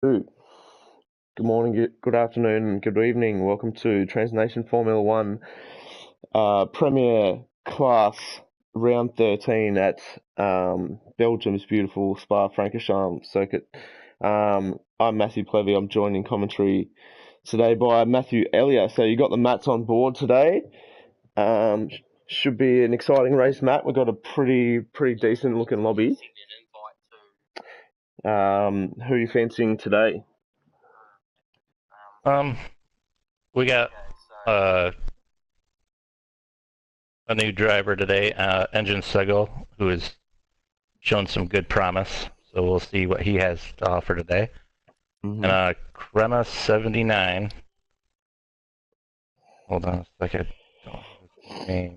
Good morning, good afternoon, and good evening. Welcome to Transnation Formula One Premier Class Round 13 at Belgium's beautiful Spa-Francorchamps circuit. I'm Matthew Plevy. I'm joined in commentary today by Matthew Elliott. So you got the Matts on board today. Should be an exciting race, Matt. We've got a pretty decent looking lobby. Who are you fancying today? We got a new driver today, Engine Segal, who has shown some good promise. So we'll see what he has to offer today. Mm-hmm. And Crema 79. Hold on a second. Don't have his name.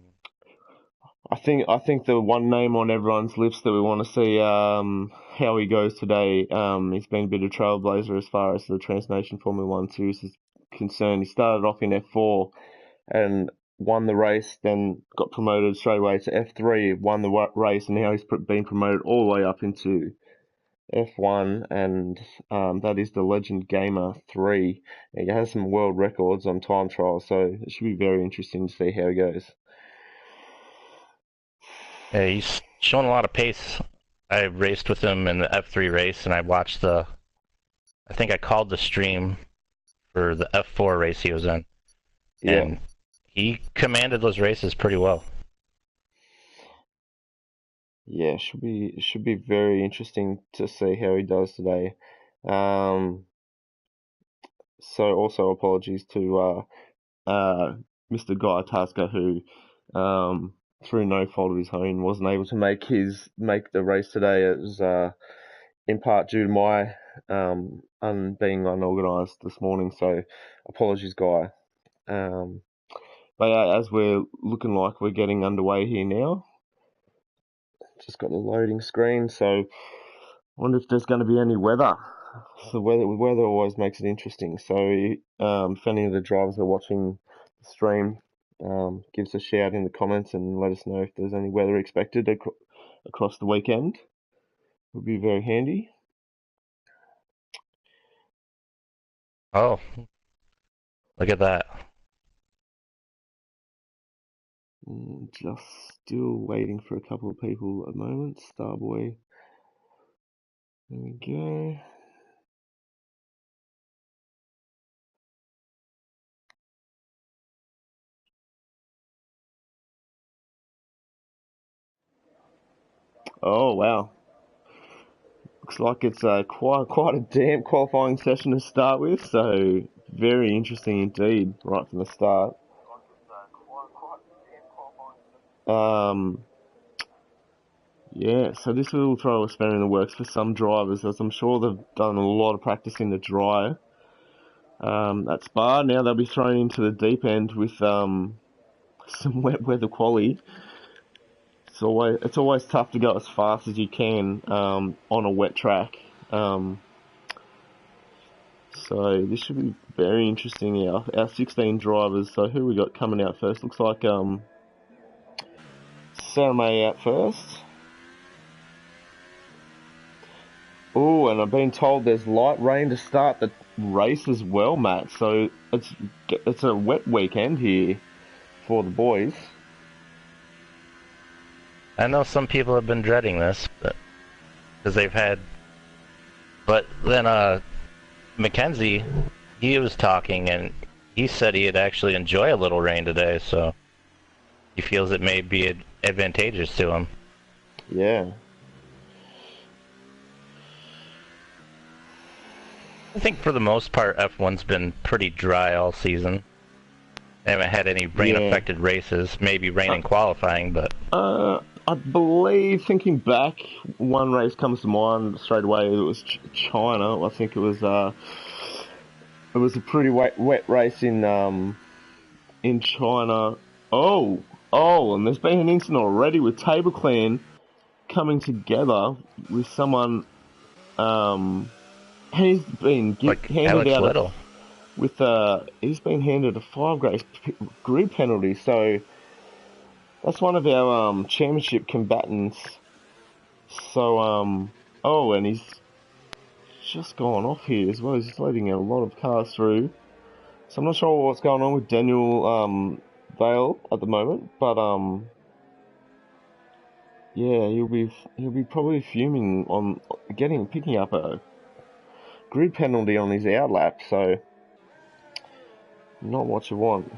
I think the one name on everyone's lips that we want to see how he goes today. He's been a bit of a trailblazer as far as the Transnation Formula One series is concerned. He started off in F4 and won the race, then got promoted straight away to F3, won the race, and now he's been promoted all the way up into F1, and that is the Legend Gamer 3. He has some world records on time trials, so it should be very interesting to see how he goes. Yeah, he's shown a lot of pace. I raced with him in the F3 race, and I watched I think I called the stream for the F4 race he was in. Yeah. And he commanded those races pretty well. Yeah, should be very interesting to see how he does today. So also apologies to Mr. Guy Tasker who through no fault of his own wasn't able to make the race today. It was in part due to my being unorganised this morning. So apologies, Guy. But yeah, as we're looking like we're getting underway here now. Just got the loading screen, so I wonder if there's going to be any weather. So weather always makes it interesting. So if any of the drivers are watching the stream, give us a shout in the comments and let us know if there's any weather expected across the weekend. It would be very handy. Oh, look at that. Just still waiting for a couple of people at the moment. Starboy. There we go. Oh wow. Looks like it's quite a damp qualifying session to start with, so very interesting indeed right from the start. Um, yeah, so this will throw a spanner in the works for some drivers, as I'm sure they've done a lot of practice in the dry at Spa. Now they'll be thrown into the deep end with some wet weather quali. It's always tough to go as fast as you can on a wet track. So this should be very interesting. Our 16 drivers. So who we got coming out first? Looks like Sarah May out first. Oh, and I've been told there's light rain to start the race as well, Matt. So it's a wet weekend here for the boys. I know some people have been dreading this, because they've had. But then Mackenzie, he was talking and he said he'd actually enjoy a little rain today, so he feels it may be advantageous to him. Yeah. I think for the most part, F1's been pretty dry all season. They haven't had any rain-affected races. Maybe rain in qualifying, but I believe, thinking back, one race comes to mind straight away. It was China. I think it was a pretty wet race in China. And there's been an incident already with TableClan coming together with someone. He's been like handed Alex out Little. he's been handed a 5 grid penalty. So that's one of our championship combatants. So and he's just gone off here as well. He's letting a lot of cars through. So I'm not sure what's going on with Daniel Vale at the moment, but yeah, he'll be probably fuming on picking up a grid penalty on his outlap. So not what you want.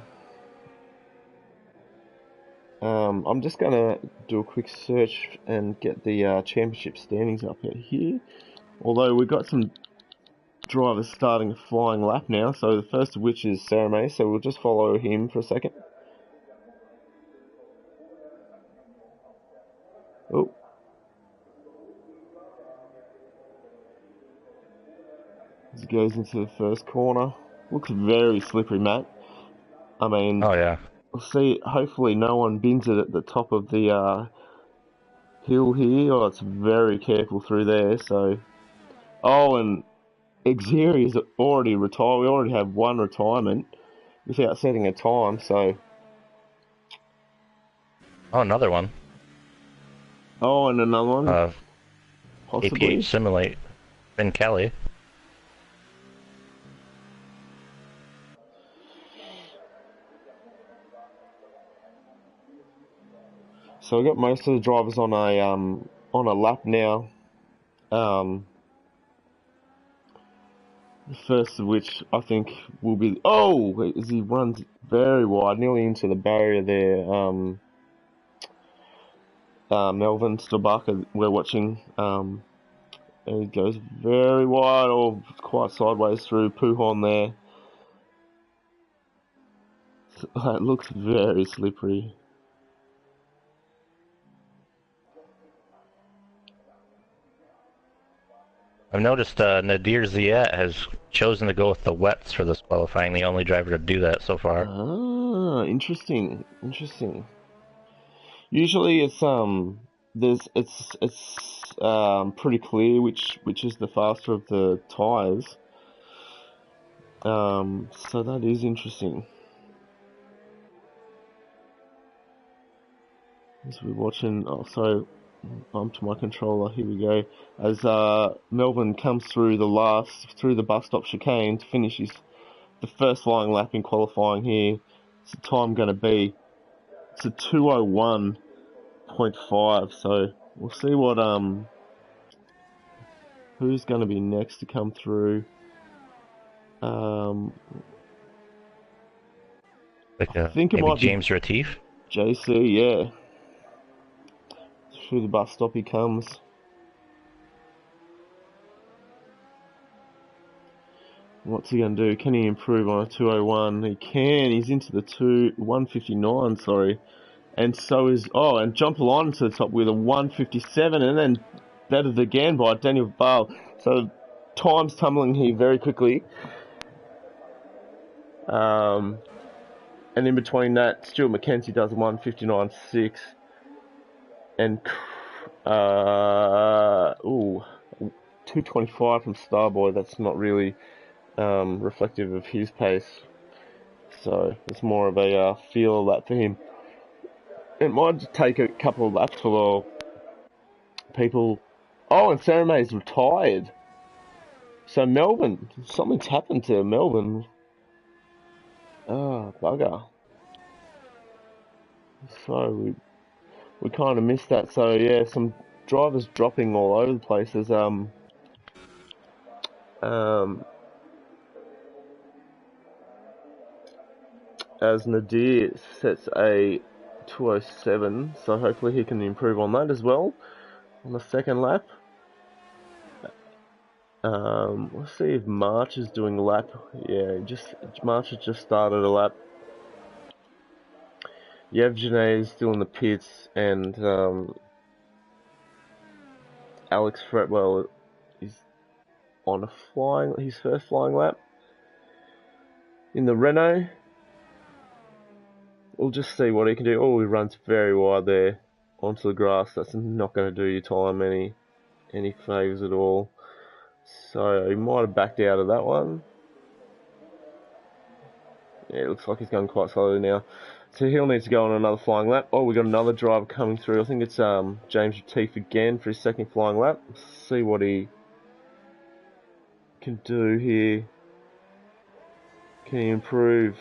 I'm just gonna do a quick search and get the championship standings up here. Although we've got some drivers starting a flying lap now, so the first of which is Cerame, so we'll just follow him for a second. Oh. As he goes into the first corner. Looks very slippery, Matt. I mean, Oh yeah. we'll see. Hopefully no one bins it at the top of the hill here. Oh, it's very careful through there, so... Oh, and Xeri is already retired. We already have one retirement without setting a time, so... Oh, another one. Oh, and another one? Possibly. APH Simulate. Ben Kelly. So we've got most of the drivers on a lap now. The first of which I think will be... Oh! As he runs very wide, nearly into the barrier there. Melvin Stabaka, we're watching. And he goes very wide, or quite sideways through Puhon there. It looks very slippery. I've noticed Nadir Ziyech has chosen to go with the wets for this qualifying, the only driver to do that so far. Ah, interesting. Usually it's pretty clear which is the faster of the tyres. So that is interesting. As we're watching, oh sorry, bumped my controller. Here we go. As Melbourne comes through the bus stop chicane to finish the first flying lap in qualifying here. What's the time going to be? It's a 2:01.5. So we'll see what who's going to be next to come through. I think it maybe might James be Retief. JC. Yeah, through the bus stop he comes. What's he going to do? Can he improve on a 2:01? He can. He's into the 1:59, sorry. And so is... Oh, and jump line to the top with a 1:57, and then bettered again by Daniel Bale. So time's tumbling here very quickly. And in between that, Stuart McKenzie does a 1:59.6. And... 2:25 from Starboy. That's not really... reflective of his pace, so it's more of a feel of that for him. It might take a couple of laps for people. Oh, and Saramay's retired. So Melbourne, something's happened to Melbourne. Ah, bugger. So we kind of missed that. So yeah, some drivers dropping all over the place as as Nadir sets a 2:07, so hopefully he can improve on that as well on the second lap. Let's see if March is doing a lap. Yeah, March has just started a lap. Yevgeny is still in the pits, and Alex Fretwell is on his first flying lap in the Renault. We'll just see what he can do. Oh, he runs very wide there onto the grass. That's not going to do your time any favours at all. So he might have backed out of that one. Yeah, it looks like he's going quite slowly now. So he'll need to go on another flying lap. Oh, we got another driver coming through. I think it's James Retief again for his second flying lap. Let's see what he can do here. Can he improve?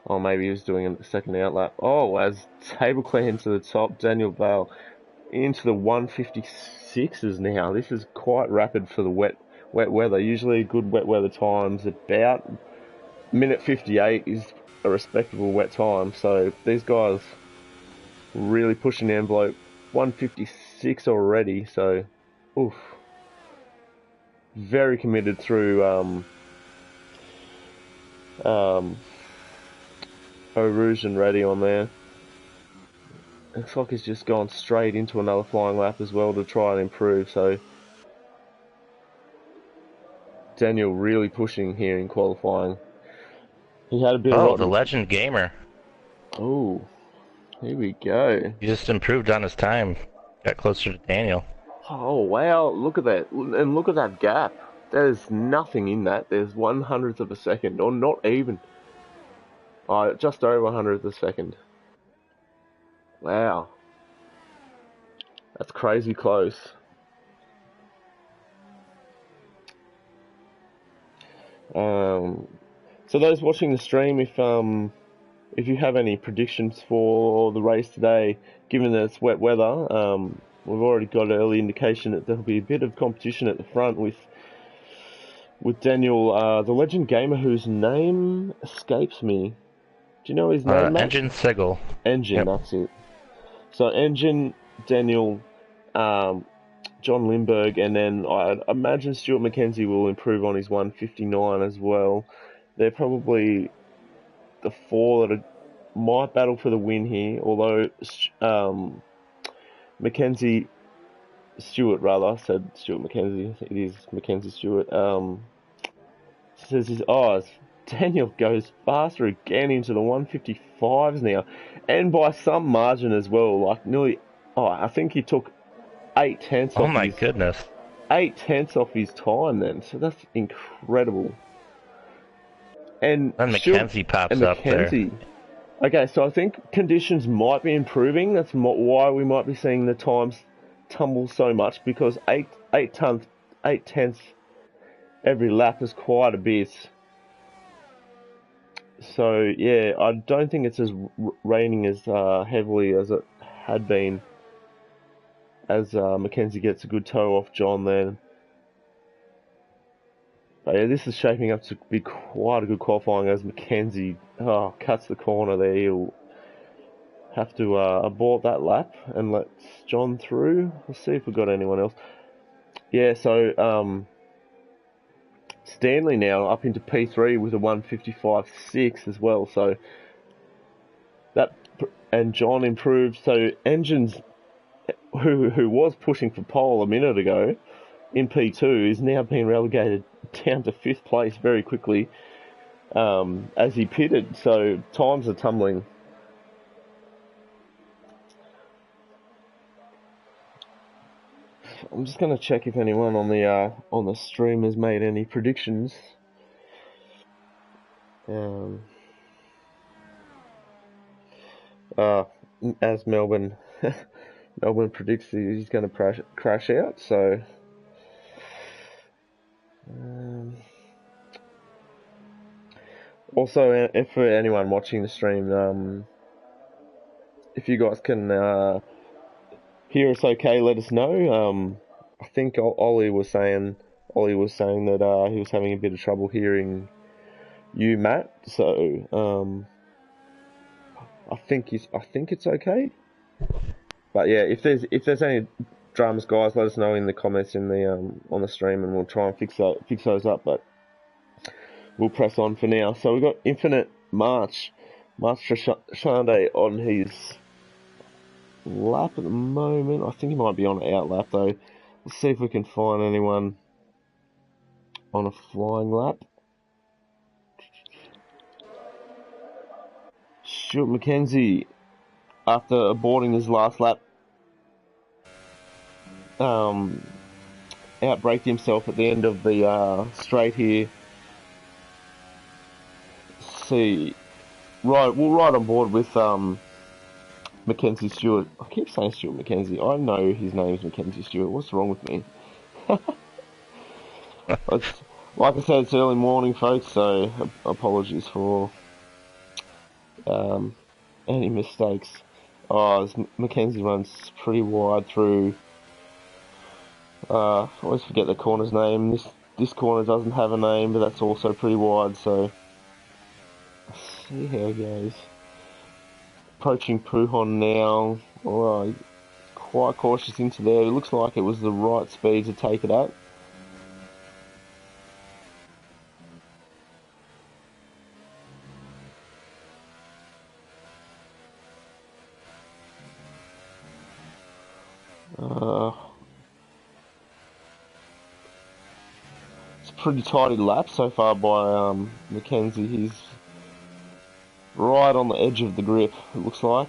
Oh, maybe he was doing a second outlap. Oh, as table clear into the top, Daniel Bale into the 156s now. This is quite rapid for the wet weather. Usually good wet weather times about minute 58 is a respectable wet time. So these guys really pushing the envelope. 156 already. So, oof. Very committed through Rouge and Ready on there. Looks like he's just gone straight into another flying lap as well to try and improve. So Daniel really pushing here in qualifying. He had a bit of Oh, the rotten. legend gamer. Oh, here we go. He just improved on his time. Got closer to Daniel. Oh wow! Look at that, and look at that gap. There's nothing in that. There's 1/100th of a second, or not even. Just over 100th of a second. Wow, that's crazy close. So those watching the stream, if you have any predictions for the race today, given that it's wet weather, we've already got an early indication that there'll be a bit of competition at the front with Daniel, the legend gamer whose name escapes me. Do you know his name, Matt? Engine Sigel. Engine, Yep. that's it. So Engine, Daniel, John Lindbergh, and then I imagine Stuart McKenzie will improve on his 159 as well. They're probably the four that might battle for the win here, although Stuart McKenzie, it is Mackenzie Stewart, says Daniel goes faster again into the 155s now, and by some margin as well, like nearly, I think he took 8/10 Oh off my his, goodness. 8/10 off his time then, so that's incredible. And Mackenzie pops up there. Okay, so I think conditions might be improving. That's why we might be seeing the times tumble so much, because 8/10 every lap is quite a bit. So yeah, I don't think it's as raining as heavily as it had been, as Mackenzie gets a good toe off John there. But yeah, this is shaping up to be quite a good qualifying, as Mackenzie cuts the corner there. He'll have to abort that lap and let John through. Let's see if we've got anyone else. Yeah, so Stanley now up into P3 with a 155.6 as well. So that, and John improved. So Engines, who was pushing for pole a minute ago in P2, is now being relegated down to 5th place very quickly as he pitted. So times are tumbling. I'm just going to check if anyone on the stream has made any predictions. As Melbourne predicts he's going to crash out. So also, if for anyone watching the stream, if you guys can hear us okay, let us know. I think Ollie was saying that he was having a bit of trouble hearing you, Matt. So I think it's okay. But yeah, if there's any dramas, guys, let us know in the comments in the on the stream, and we'll try and fix those up. But we'll press on for now. So we've got Infinite March Trashande on his lap at the moment. I think he might be on an out lap though. Let's see if we can find anyone on a flying lap. Stuart McKenzie, after aborting his last lap, outbraked himself at the end of the straight here. See, right, we'll ride on board with Mackenzie Stewart. I keep saying Stuart McKenzie. I know his name's Mackenzie Stewart. What's wrong with me? It's, like I said, it's early morning, folks, so apologies for um, any mistakes. Oh, Mackenzie runs pretty wide through. I always forget the corner's name. This corner doesn't have a name, but that's also pretty wide. So let's see how it goes. Approaching Puhon now. Oh, quite cautious into there. It looks like it was the right speed to take it at. Uh, it's a pretty tidy lap so far by Mackenzie. He's right on the edge of the grip, it looks like.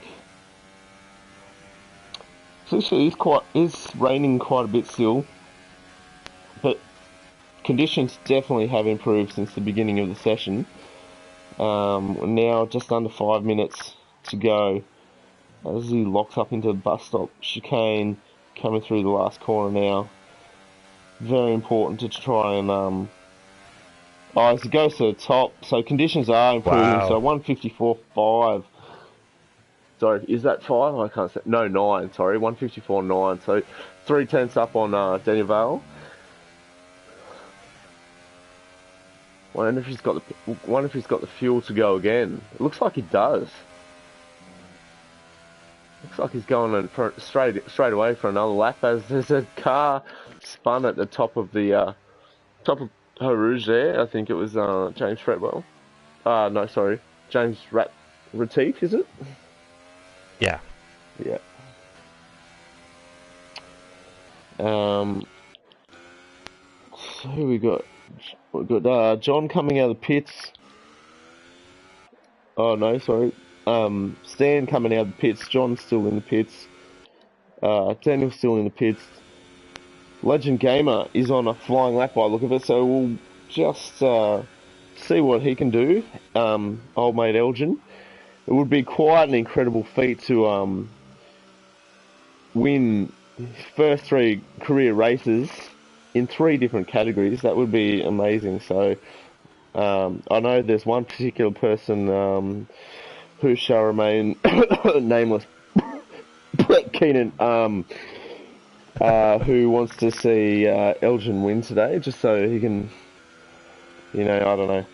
So actually, it's raining quite a bit still, but conditions definitely have improved since the beginning of the session. Now just under 5 minutes to go as he locks up into the bus stop chicane, coming through the last corner now. Very important to try and as he goes to the top, so conditions are improving. Wow. So 154.5. Sorry, is that 5? I can't say. No, 9. Sorry, 154.9. So 3/10 up on Daniel Vale. Wonder if he's got the fuel to go again. It looks like he does. Looks like he's going straight away for another lap as there's a car spun at the top of the top of Eau Rouge there. I think it was James Fretwell. No, sorry, James Retief, is it? Yeah. Yeah. So who we got? We got John coming out of the pits. Oh no, sorry. Stan coming out of the pits. John's still in the pits. Daniel's still in the pits. Legend Gamer is on a flying lap by the look of it, so we'll just see what he can do. Old mate Elgin. It would be quite an incredible feat to win his first 3 career races in 3 different categories. That would be amazing. So I know there's one particular person who shall remain nameless, Brett Keenan, who wants to see Elgin win today, just so he can, I don't know,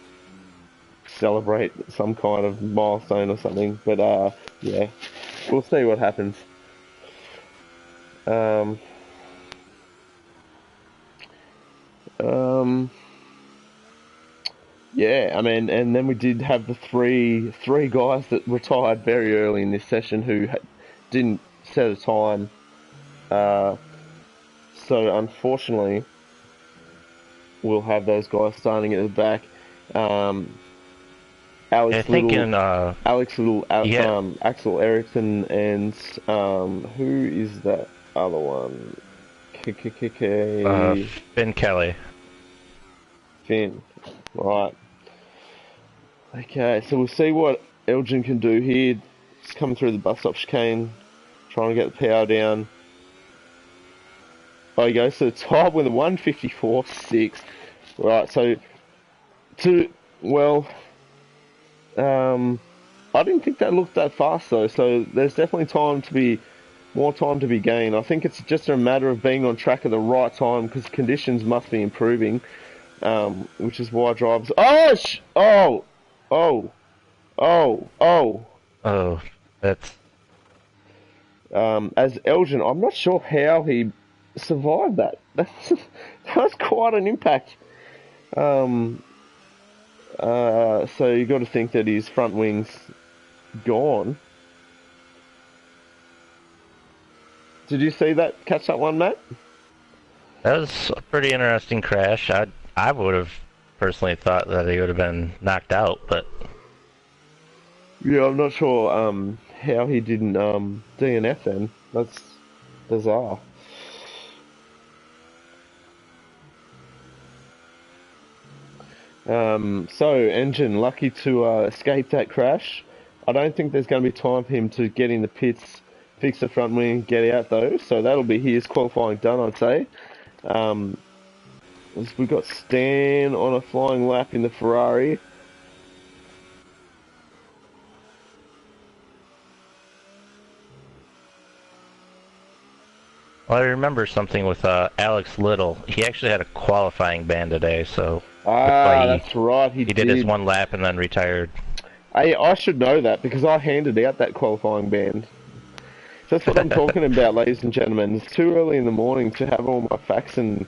celebrate some kind of milestone or something. But yeah, we'll see what happens. Yeah, I mean, and then we did have the three guys that retired very early in this session who didn't set a time. So unfortunately, we'll have those guys starting at the back. Alex Little, Axel Ericsson, and who is that other one? Finn Kelly. Finn, right. Okay, so we'll see what Elgin can do here. Just coming through the bus stop chicane, trying to get the power down. Oh, he goes to the top with a 154.6. Right, so I didn't think that looked that fast though. So there's definitely more time to be gained. I think it's just a matter of being on track at the right time because conditions must be improving, which is why drivers. Oh! Oh, that's. As Elgin, I'm not sure how he survived that. That was quite an impact. So you got to think that his front wing's gone. Did you see that? Catch that one, Matt? That was a pretty interesting crash. I would have personally thought that he would have been knocked out, but Yeah, I'm not sure how he didn't DNF then. That's bizarre. So Engine lucky to escape that crash. I don't think there's going to be time for him to get in the pits, fix the front wing, get out though. So that'll be his qualifying done, I'd say. as we got Stan on a flying lap in the Ferrari. Well, I remember something with Alex Little. He actually had a qualifying ban today, so that's why Ah, that's right, he he did his did. one lap and then retired. I should know that because I handed out that qualifying ban. That's what I'm talking about, ladies and gentlemen. It's too early in the morning to have all my facts and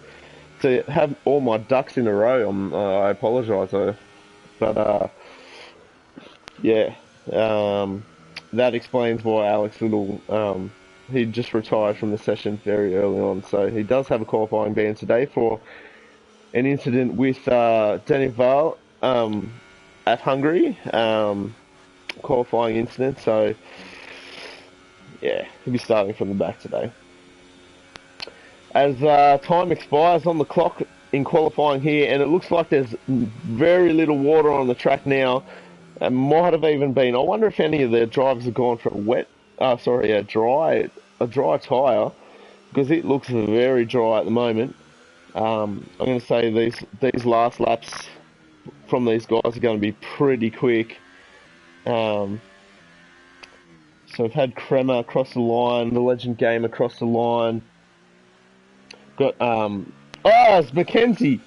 to have all my ducks in a row. I apologise, but yeah, um, that explains why Alex Little he just retired from the session very early on. So he does have a qualifying ban today for an incident with Danny Val at Hungary, qualifying incident. So yeah, he'll be starting from the back today. As time expires on the clock in qualifying here, and it looks like there's very little water on the track now. It might have even been. I wonder if any of the drivers have gone for a dry tyre because it looks very dry at the moment. I'm going to say these last laps from these guys are going to be pretty quick. Um, so we've had Kremer across the line, the Legend Game across the line. Got it's Mackenzie.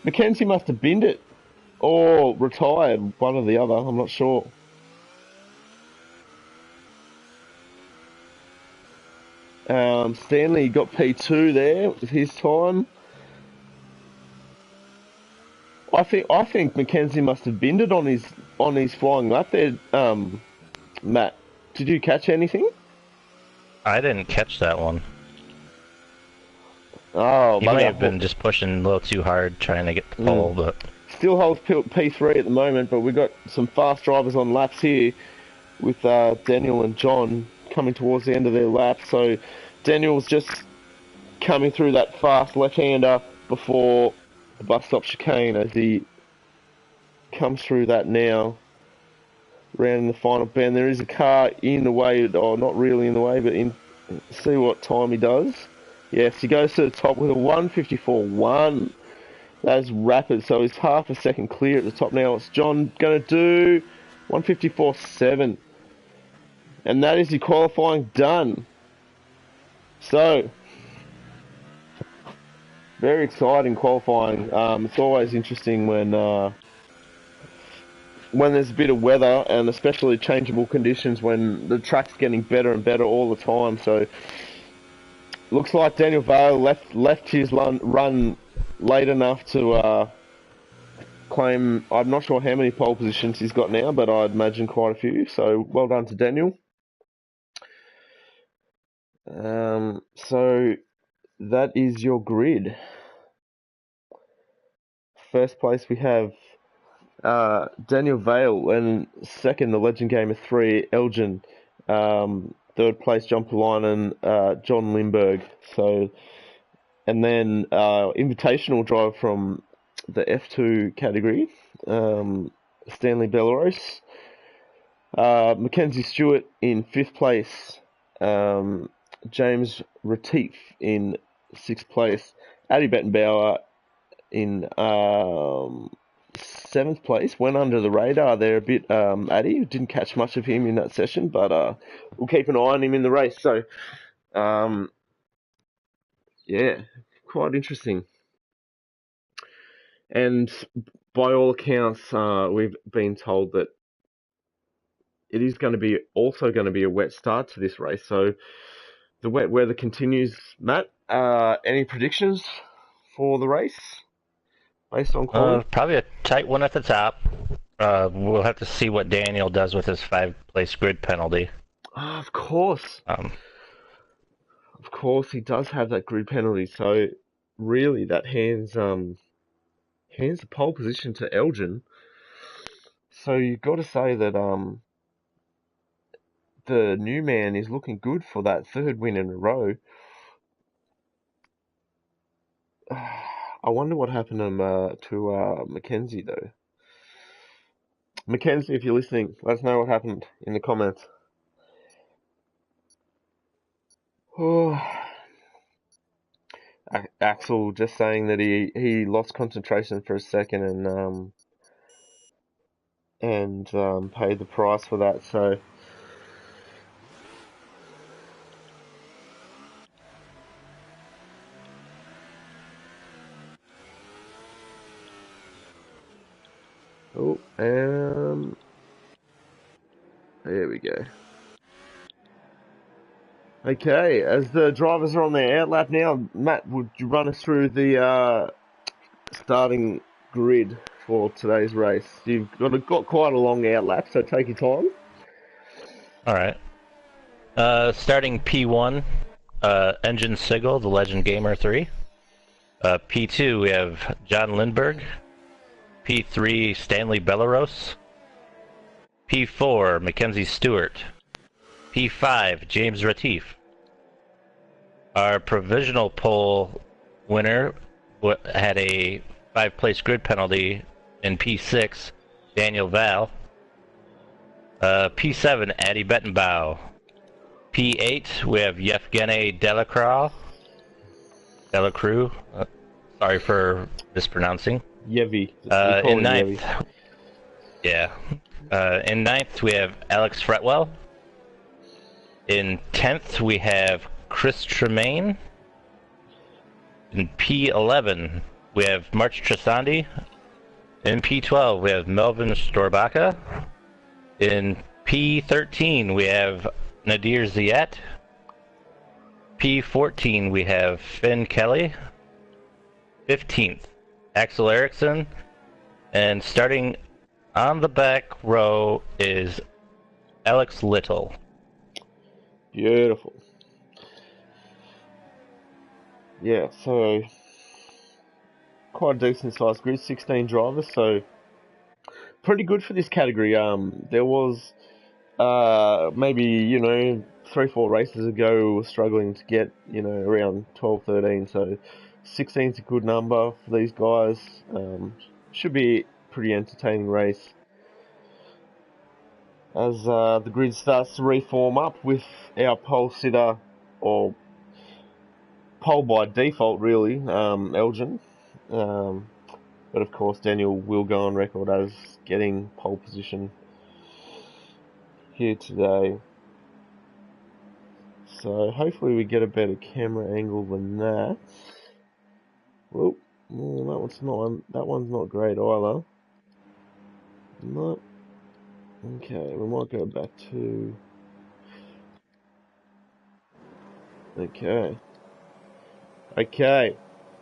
Mackenzie must have binned it or retired, one or the other. I'm not sure. Stanley got P2 there with his time. I think Mackenzie must have binned it on his flying lap there. Matt, did you catch anything? I didn't catch that one. Oh, He might have bugger. been just pushing a little too hard trying to get the pole, but Still holds P3 at the moment, but we've got some fast drivers on laps here with Daniel and John coming towards the end of their lap. So Daniel's just coming through that fast left-hander before the bus stop chicane as he comes through that now. Round in the final bend, there is a car in the way, or not really in the way, but in. See what time he does. Yes, he goes to the top with a 154.1. That is rapid, so he's half a second clear at the top now. It's John going to do 154.7. And that is the qualifying done. So, very exciting qualifying. It's always interesting when there's a bit of weather and especially changeable conditions when the track's getting better and better all the time. So, looks like Daniel Vale left his run late enough to claim. I'm not sure how many pole positions he's got now, but I'd imagine quite a few. So, well done to Daniel. So that is your grid. First place we have Daniel Vale, and second the Legend Gamer 3 Elgin. Third place John Polainen, John Lindberg. So, and then invitational drive from the F2 category, Stanley Belarus. Mackenzie Stewart in fifth place. James Retief in sixth place. Addy Bettenbauer in seventh place. Went under the radar there a bit, Addy. Didn't catch much of him in that session, but we'll keep an eye on him in the race. So, yeah, quite interesting. And by all accounts, we've been told that it is going to be also going to be a wet start to this race. So the wet weather continues. Matt, any predictions for the race based on quality? probably a tight one at the top. We'll have to see what Daniel does with his 5-place grid penalty. Of course. Of course, he does have that grid penalty. So really, that hands the pole position to Elgin. So you've got to say that the new man is looking good for that third win in a row. I wonder what happened to Mackenzie though. Mackenzie, if you're listening, let us know what happened in the comments. Axel just saying that he lost concentration for a second and paid the price for that. So there we go. Okay, as the drivers are on their outlap now, Matt, would you run us through the starting grid for today's race? You've got quite a long outlap, so take your time. All right. Starting P1, Engine Sigil, the Legend Gamer 3. P2, we have John Lindberg. P3, Stanley Bellaros. P4, Mackenzie Stewart. P5, James Retief. Our provisional pole winner had a 5-place grid penalty in P6, Daniel Val. P7, Addy Bettenbauer. P8, we have Yevgeny Delacroix. Sorry for mispronouncing. Yevi. In ninth, Yevi. Yeah. In ninth, we have Alex Fretwell. In 10th, we have Chris Tremaine. In P11, we have March Trisandi. In P12, we have Melvin Storbaka. In P13, we have Nadir Ziet. P14, we have Finn Kelly. 15th, Axel Eriksson. And starting on the back row is Alex Little. Beautiful. Yeah, so quite a decent sized grid, 16 drivers, so pretty good for this category. There was maybe 3-4 races ago we were struggling to get around 12, 13. So 16 is a good number for these guys. Should be a pretty entertaining race as the grid starts to reform up with our pole sitter, or pole by default really, Elgin. But of course Daniel will go on record as getting pole position here today. So hopefully we get a better camera angle than that. Whoop, that one's not great either. No. Okay, we might go back to... Okay.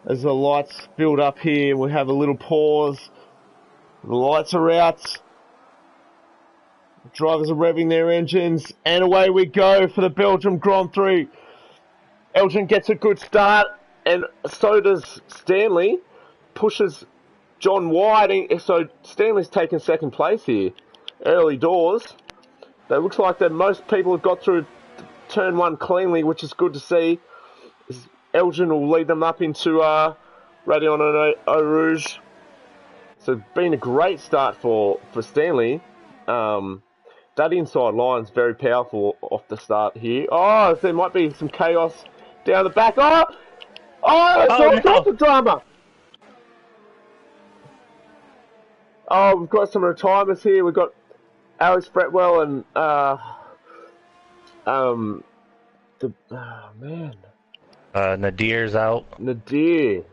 As the lights build up here, we have a little pause. The lights are out. Drivers are revving their engines, and away we go for the Belgium Grand Prix. Elgin gets a good start, and so does Stanley. Pushes John wide, so Stanley's taken second place here. Early doors. It looks like that most people have got through turn one cleanly, which is good to see. Elgin will lead them up into Radion Eau Rouge. So it's been a great start for Stanley. That inside line's very powerful off the start here. Oh, there might be some chaos down the back. It's all the drama. Oh, we've got some retirements here. We've got Alex Fretwell and Nadir's out. Nadir.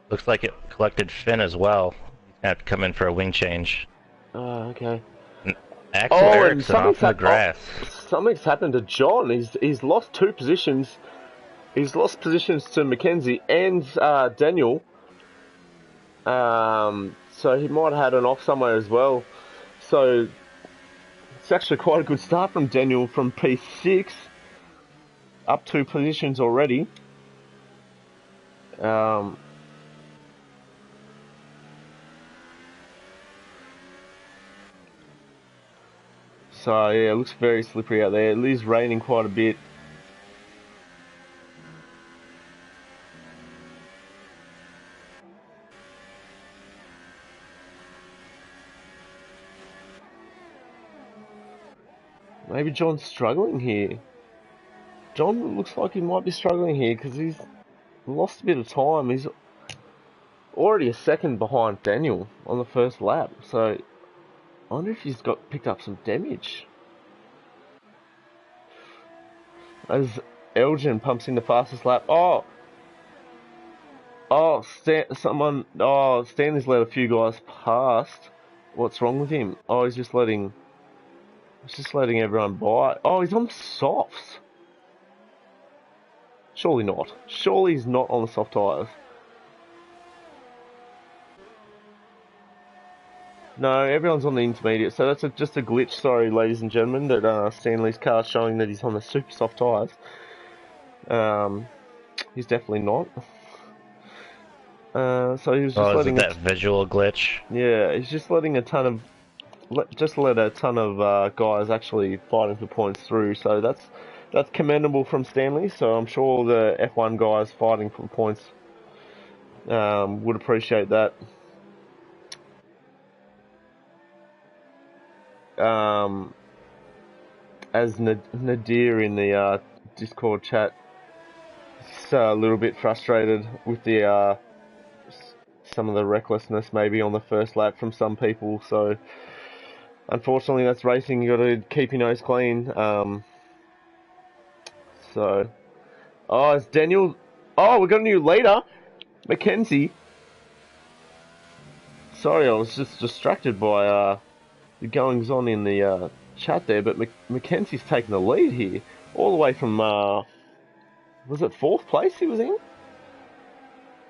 Looks like it collected Finn as well. He's gonna have to come in for a wing change. Okay. Axel Eriksson off the grass. Something's happened to John. He's lost 2 positions. He's lost positions to Mackenzie and Daniel. So he might have had an off somewhere as well. So it's actually quite a good start from Daniel from P6 up 2 positions already. So yeah, it looks very slippery out there. It is raining quite a bit. Maybe John's struggling here. John looks like he might be struggling here because lost a bit of time. He's already a second behind Daniel on the first lap, so I wonder if he's picked up some damage. As Elgin pumps in the fastest lap. Oh, Stanley's let a few guys past. What's wrong with him? Oh, he's just letting everyone by. Oh, he's on the softs. Surely not. Surely he's not on the soft tyres. No, everyone's on the intermediate, so that's just a glitch, sorry ladies and gentlemen, that Stanley's car's showing that he's on the super soft tyres. He's definitely not. So he was just Oh, is it letting that visual glitch? yeah, he's just letting a ton of guys actually fighting for points through. So that's commendable from Stanley. So I'm sure the F1 guys fighting for points would appreciate that. As Nadir in the Discord chat, is a little bit frustrated with the some of the recklessness maybe on the first lap from some people. So unfortunately, that's racing. You got to keep your nose clean. So, oh, it's Daniel. Oh, we got a new leader, Mackenzie. Sorry, I was just distracted by the goings on in the chat there, but Mackenzie's taking the lead here, all the way from was it fourth place he was in?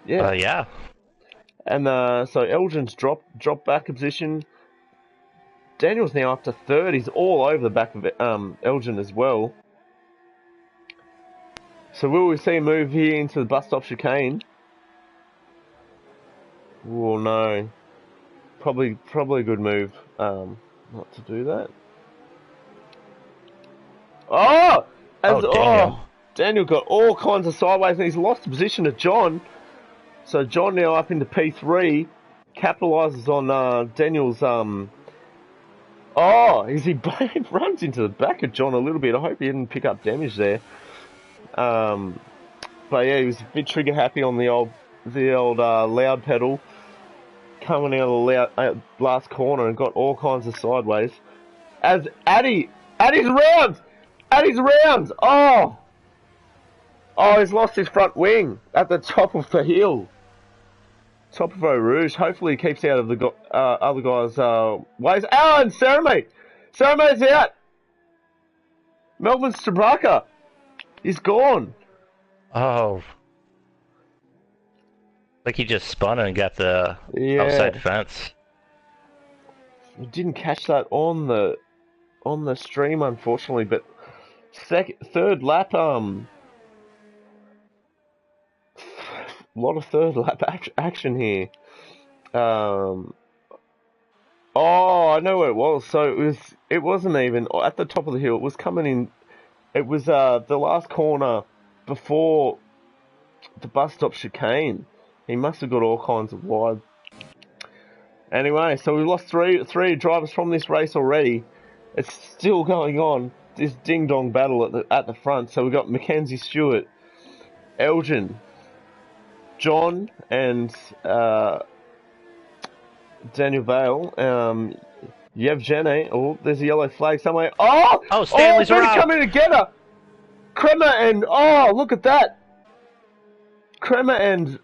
Yeah. Yeah. And so Elgin's dropped back a position. Daniel's now up to third. He's all over the back of Elgin as well. So will we see a move here into the bus stop chicane? Oh no. Probably a good move not to do that. Oh! Daniel got all kinds of sideways and he's lost the position to John. So John now up into P3, capitalises on Daniel's he runs into the back of John a little bit. I hope he didn't pick up damage there. But yeah, he was a bit trigger happy on the old loud pedal, coming out of the last corner and got all kinds of sideways. As Addy's around! Oh, he's lost his front wing at the top of the hill. Top of Eau Rouge. Hopefully he keeps out of the other guys' ways. Alan, Ceremy's out! Melvin Strabaka, he's gone. Oh. Like he just spun and got the outside fence. I didn't catch that on the stream, unfortunately, but third lap, a lot of third lap action here. Oh, I know where it was. So it wasn't even at the top of the hill. It was coming in. It was the last corner before the bus stop chicane. He must have got all kinds of wide. Anyway, so we've lost three drivers from this race already. It's still going on. This ding-dong battle at the front. So we've got Mackenzie Stewart, Elgin, John, and Daniel Vale. Yevgeny. Oh, there's a yellow flag somewhere. Oh, Stanley's around. Coming together. Kremer and look at that. Kremer and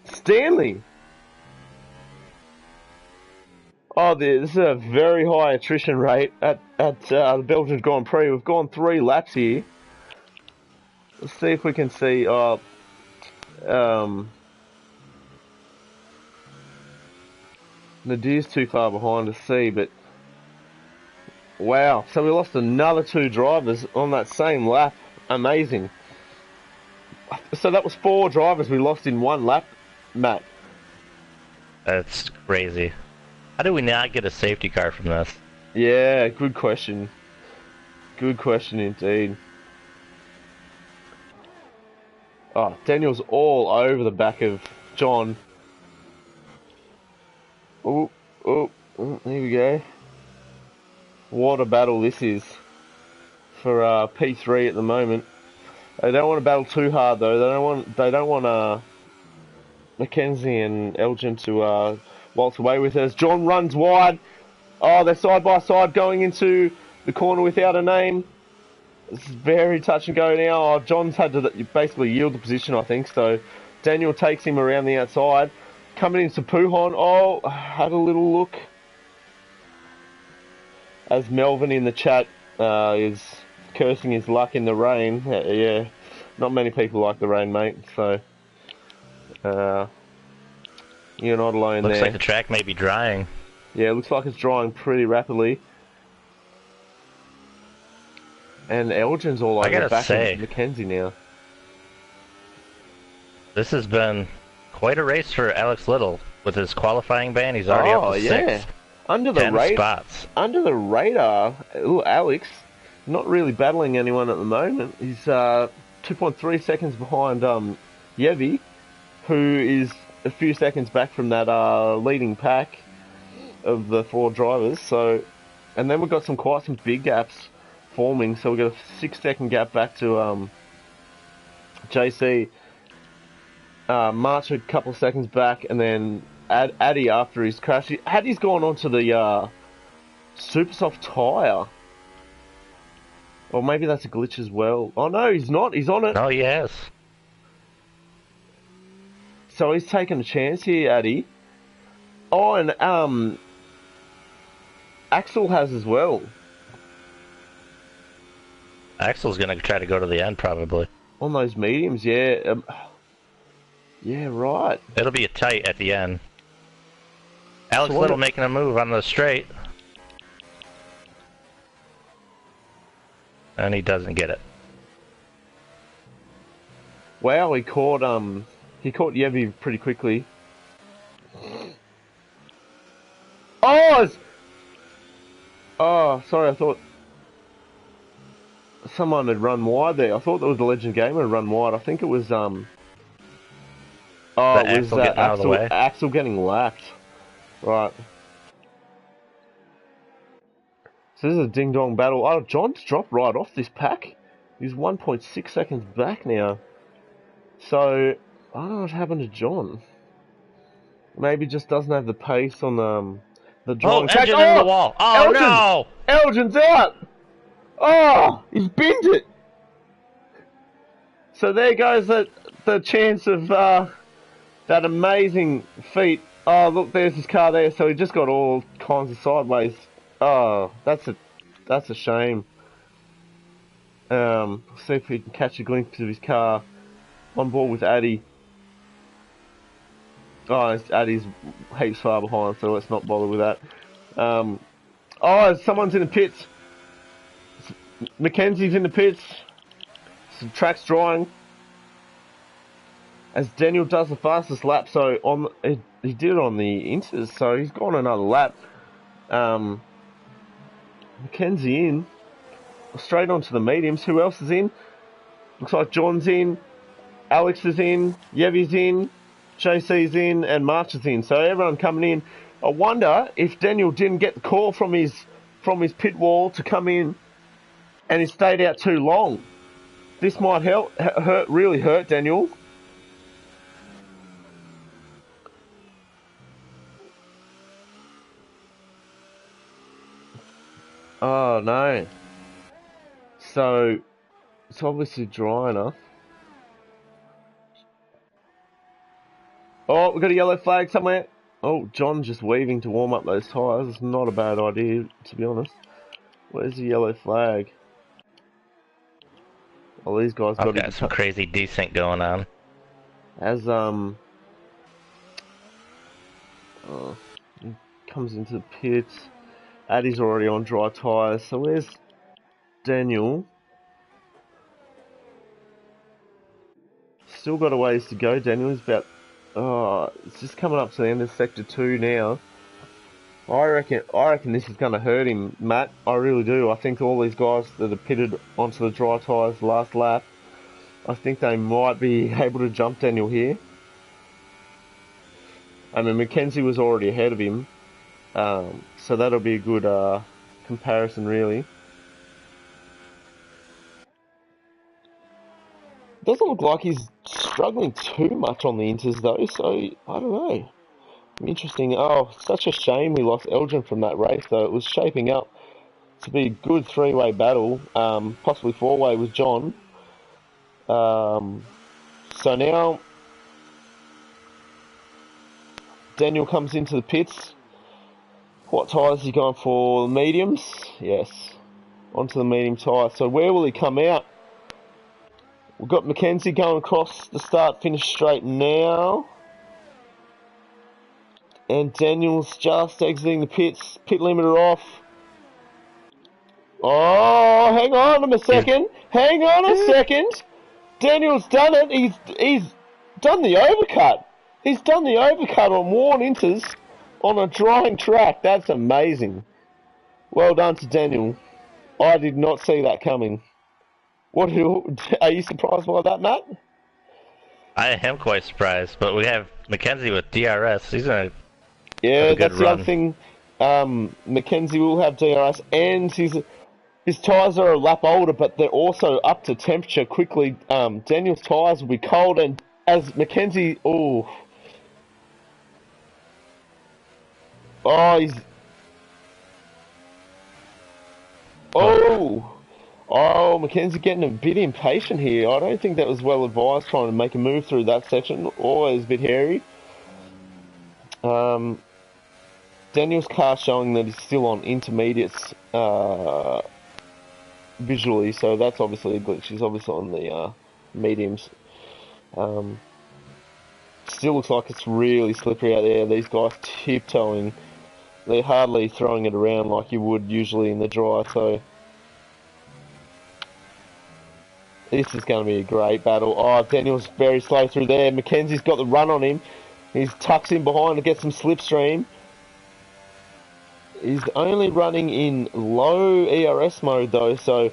Stanley. Oh, this is a very high attrition rate at the Belgian Grand Prix. We've gone 3 laps here. Let's see if we can see. Nadir's too far behind to see, but wow! So we lost another 2 drivers on that same lap. Amazing. So that was 4 drivers we lost in 1 lap, Matt. That's crazy. How do we not get a safety car from this? Yeah, good question. Good question indeed. Oh, Daniel's all over the back of John. Oh, here we go. What a battle this is for P3 at the moment. They don't want to battle too hard though. They don't want Mackenzie and Elgin to waltz away with us. John runs wide. Oh, they're side by side going into the corner without a name. It's very touch and go now. Oh, John's had to basically yield the position, I think. So Daniel takes him around the outside. Coming into Pujon. Oh, had a little look. As Melvin in the chat is cursing his luck in the rain. Yeah, not many people like the rain, mate. So you're not alone Looks there. like the track may be drying. Yeah, it looks like it's drying pretty rapidly. And Elgin's all over the back of Mackenzie now. This has been quite a race for Alex Little. With his qualifying ban, he's already up to 6. Under the spots. Under the radar, Alex, not really battling anyone at the moment. He's 2.3 seconds behind Yevi, who is a few seconds back from that leading pack of the 4 drivers. So, and then we've got quite some big gaps forming. So we've got a 6-second gap back to JC. March a couple of seconds back, and then Addy after his crash. Addy's gone onto the super soft tyre. Or maybe that's a glitch as well. Oh no, he's not. He's on it. No, he has. So he's taking a chance here, Addy. Oh, and Axel has as well. Axel's going to try to go to the end, probably. On those mediums, yeah. Yeah, right. It'll be a tight at the end. Alex Little making a move on the straight. And he doesn't get it. Wow, he caught Yevi pretty quickly. Oh! Oh, sorry, I thought someone had run wide there. I thought there was a Legend Gamer had run wide. I think it was Oh, it was Axel getting lapped. Right. So this is a ding-dong battle. Oh, John's dropped right off this pack. He's 1.6 seconds back now. So, I don't know what happened to John. Maybe just doesn't have the pace on the drawing track. Elgin into the wall. Oh, Elgin! No! Elgin's out! Oh, he's binned it! So there goes the chance of that amazing feat. Oh, look, there's his car there. So he just got all kinds of sideways. Oh, that's a shame. See if we can catch a glimpse of his car on board with Addy. Oh, Addy's heaps far behind, so let's not bother with that. Oh, someone's in the pits. Mackenzie's in the pits. Some track's drying. As Daniel does the fastest lap, so he did it on the inters, so he's gone another lap. Mackenzie in. Straight onto the mediums. Who else is in? Looks like John's in. Alex is in. Yevi's in. JC's in. And March is in. So everyone coming in. I wonder if Daniel didn't get the call from his pit wall to come in and he stayed out too long. This might really hurt Daniel. Oh no. So it's obviously dry enough. Oh, we've got a yellow flag somewhere. Oh, John just weaving to warm up those tyres. It's not a bad idea, to be honest. Where's the yellow flag? Well, these guys got some crazy desync going on. As he comes into the pits. Addy's already on dry tyres. So where's Daniel? Still got a ways to go. Daniel is about. Oh, it's just coming up to the end of sector 2 now. I reckon this is going to hurt him, Matt. I really do. I think all these guys that are pitted onto the dry tyres last lap, I think they might be able to jump Daniel here. I mean, Mackenzie was already ahead of him, so that'll be a good comparison, really. doesn't look like he's struggling too much on the inters though, so I don't know. Interesting. Oh, such a shame we lost Elgin from that race though. It was shaping up to be a good three-way battle, possibly four-way with John. So now Daniel comes into the pits. What tyres is he going for? Mediums? Yes. Onto the medium tyre. So where will he come out? We've got Mackenzie going across the start-finish straight now. And Daniel's just exiting the pits. Pit limiter off. Oh, hang on a second. Hang on a second. Daniel's done it. He's done the overcut. He's done the overcut on worn inters on a drying track. That's amazing. Well done to Daniel. I did not see that coming. Are you surprised by that, Matt? I am quite surprised, but we have Mackenzie with DRS. He's gonna Yeah, have a good that's the run. other thing. Mackenzie will have DRS, and his tyres are a lap older, but they're also up to temperature quickly. Daniel's tyres will be cold, and as Mackenzie, he's Mackenzie getting a bit impatient here. I don't think that was well advised trying to make a move through that section. Always a bit hairy. Daniel's car showing that he's still on intermediates visually, so that's obviously a glitch. He's obviously on the mediums. Still looks like it's really slippery out there. These guys tiptoeing. They're hardly throwing it around like you would usually in the dry, so this is going to be a great battle. Oh, Daniel's very slow through there. Mackenzie's got the run on him. He's tucks in behind to get some slipstream. He's only running in low ERS mode though, so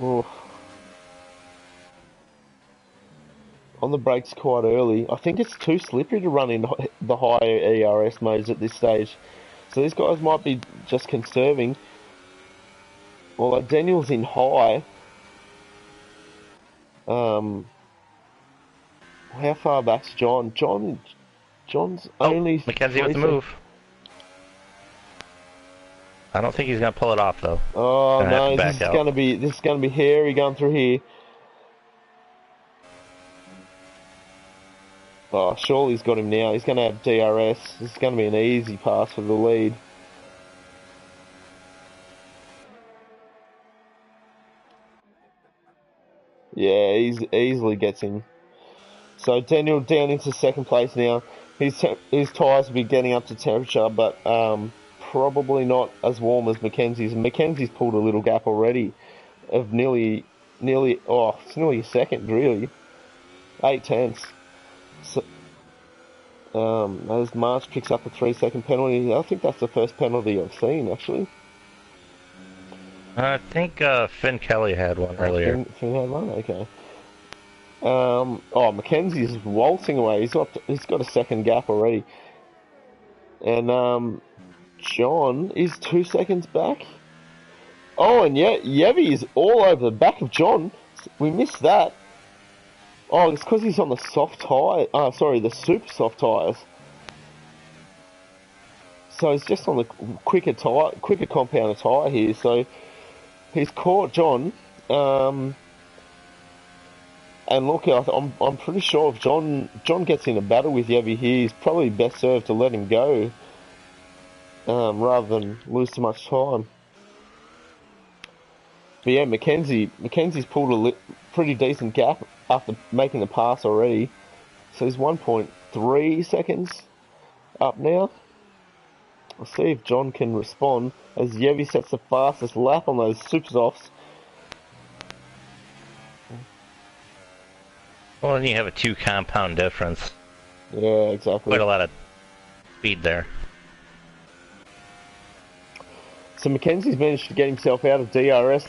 on the brakes quite early. I think it's too slippery to run in the higher ERS modes at this stage. So these guys might be just conserving. Although Daniel's in high. How far back's John? John's only Mackenzie with the move. I don't think he's gonna pull it off though. Oh no, this is gonna be hairy going through here. Oh, surely's got him now. He's gonna have DRS. This is gonna be an easy pass for the lead. Yeah, he easily gets him. So Daniel down into second place now. His tyres will be getting up to temperature, but probably not as warm as Mackenzie's. Mackenzie's pulled a little gap already of nearly, it's nearly a second, really. 8/10. So, as March picks up a 3-second penalty, I think that's the first penalty I've seen, actually. I think Finn Kelly had one earlier. Finn had one? Okay. Mackenzie's waltzing away. He's got a second gap already. And John is 2 seconds back. Oh, and Yevi is all over the back of John. We missed that. Oh, it's because he's on the soft tire. The super soft tires. So he's just on the quicker compound tire here. So he's caught John. And look, I'm pretty sure if John gets in a battle with Yevi here, he's probably best served to let him go, rather than lose too much time. But yeah, Mackenzie's pulled a pretty decent gap after making the pass already. So he's 1.3 seconds up now. I'll see if John can respond as Yevi sets the fastest lap on those super softs. Well, then you have a 2 compound difference. Yeah, exactly. Quite a lot of speed there. So Mackenzie's managed to get himself out of DRS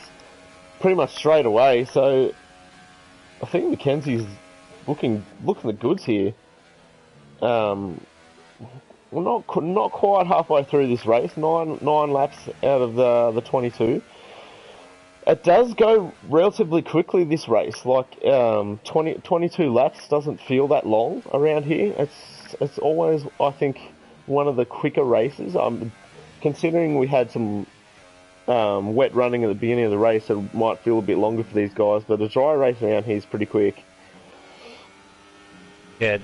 pretty much straight away. So I think Mackenzie's looking the goods here. We're not quite halfway through this race. Nine laps out of the 22. It does go relatively quickly, this race. Like 22 laps doesn't feel that long around here. It's always, I think, one of the quicker races. Considering we had some wet running at the beginning of the race, it might feel a bit longer for these guys. But the dry race around here is pretty quick. Yeah,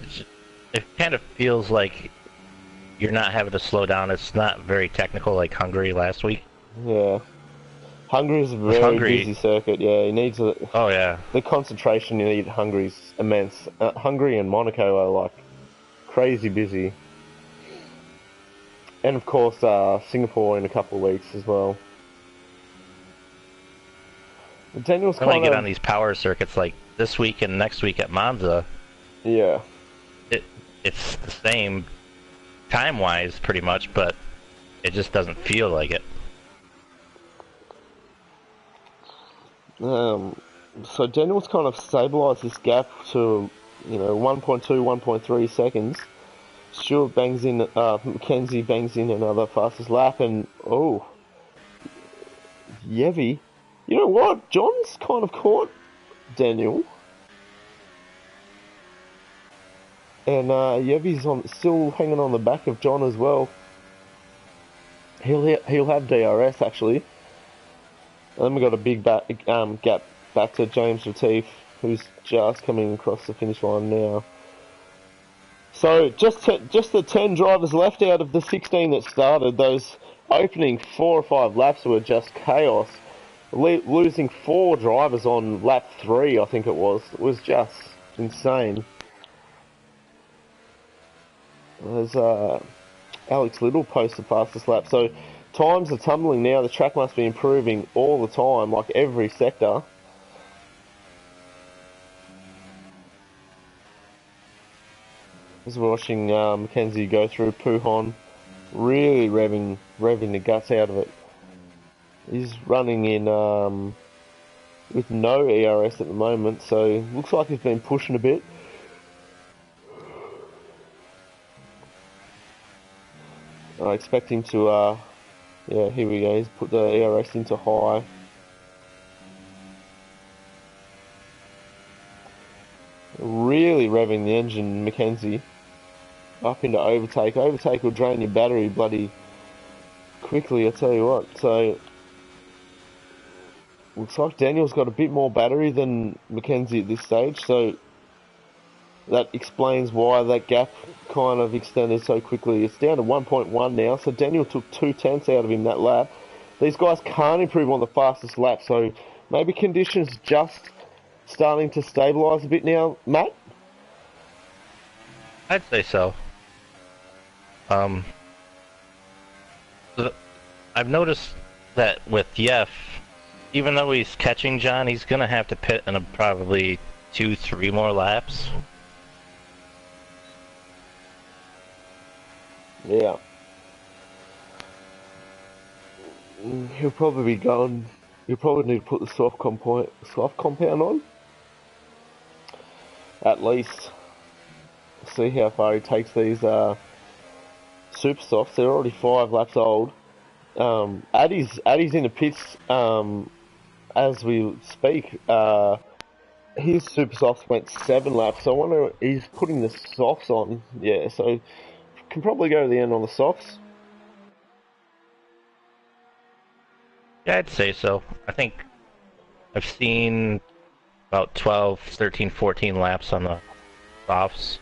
it kind of feels like you're not having to slow down. It's not very technical like Hungary last week. Yeah. Hungary is a With very Hungary, busy circuit. Yeah, he needs oh yeah, the concentration you need at Hungary's immense. Hungary and Monaco are like crazy busy, and of course Singapore in a couple of weeks as well. Daniel's when I kind get of on these power circuits like this week and next week at Monza, yeah. it's the same time-wise pretty much, but it just doesn't feel like it. So Daniel's kind of stabilised this gap to 1.2, 1.3 seconds. Stewart bangs in, Mackenzie bangs in another fastest lap, and Yevi. You know what? John's kind of caught Daniel. And Yevi's still hanging on the back of John as well. He'll have DRS actually. And then we got a big gap back to James Retief, who's just coming across the finish line now. So just the 10 drivers left out of the 16 that started. Those opening 4 or 5 laps were just chaos. Losing 4 drivers on lap 3, I think it was just insane. There's Alex Little posts the fastest lap. So times are tumbling now. The track must be improving all the time, like every sector. As we're watching Mackenzie go through Pujon, really revving the guts out of it. He's running in with no ERS at the moment, so looks like he's been pushing a bit. I expect him to, yeah, here we go, he's put the ERS into high. Really revving the engine, Mackenzie. Up into overtake. Overtake will drain your battery bloody quickly, I tell you what. So, looks like Daniel's got a bit more battery than Mackenzie at this stage, so that explains why that gap kind of extended so quickly. It's down to 1.1 now, so Daniel took 2/10 out of him that lap. These guys can't improve on the fastest lap, so maybe conditions just starting to stabilise a bit now, Matt? I'd say so. I've noticed that with Yef, even though he's catching John, he's gonna have to pit in probably 2-3 more laps. Yeah. He'll probably be going. You'll probably need to put the soft compound on. At least. See how far he takes these super softs. They're already 5 laps old. Addy's in the pits as we speak. His super softs went 7 laps. So I wonder he's putting the softs on. Yeah, so can probably go to the end on the softs. Yeah, I'd say so. I think I've seen about 12, 13, 14 laps on the softs.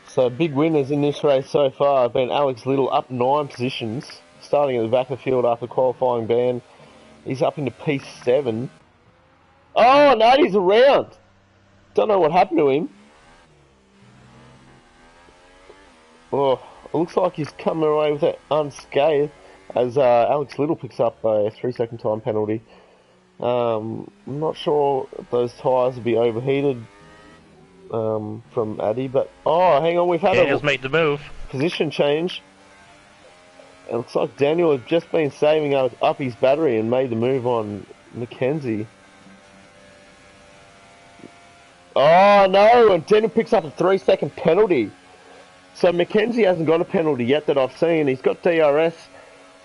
So big winners in this race so far have been Alex Little up 9 positions, starting at the back of the field after qualifying ban. He's up into P7. Oh, no, he's around. Don't know what happened to him. Oh, it looks like he's coming away with it unscathed as Alex Little picks up a 3-second time penalty. I'm not sure if those tyres will be overheated from Addy, but oh, hang on, we've had Daniel's made the move. position change. It looks like Daniel has just been saving up his battery and made the move on Mackenzie. Oh no, and Daniel picks up a 3-second penalty. So Mackenzie hasn't got a penalty yet that I've seen. He's got DRS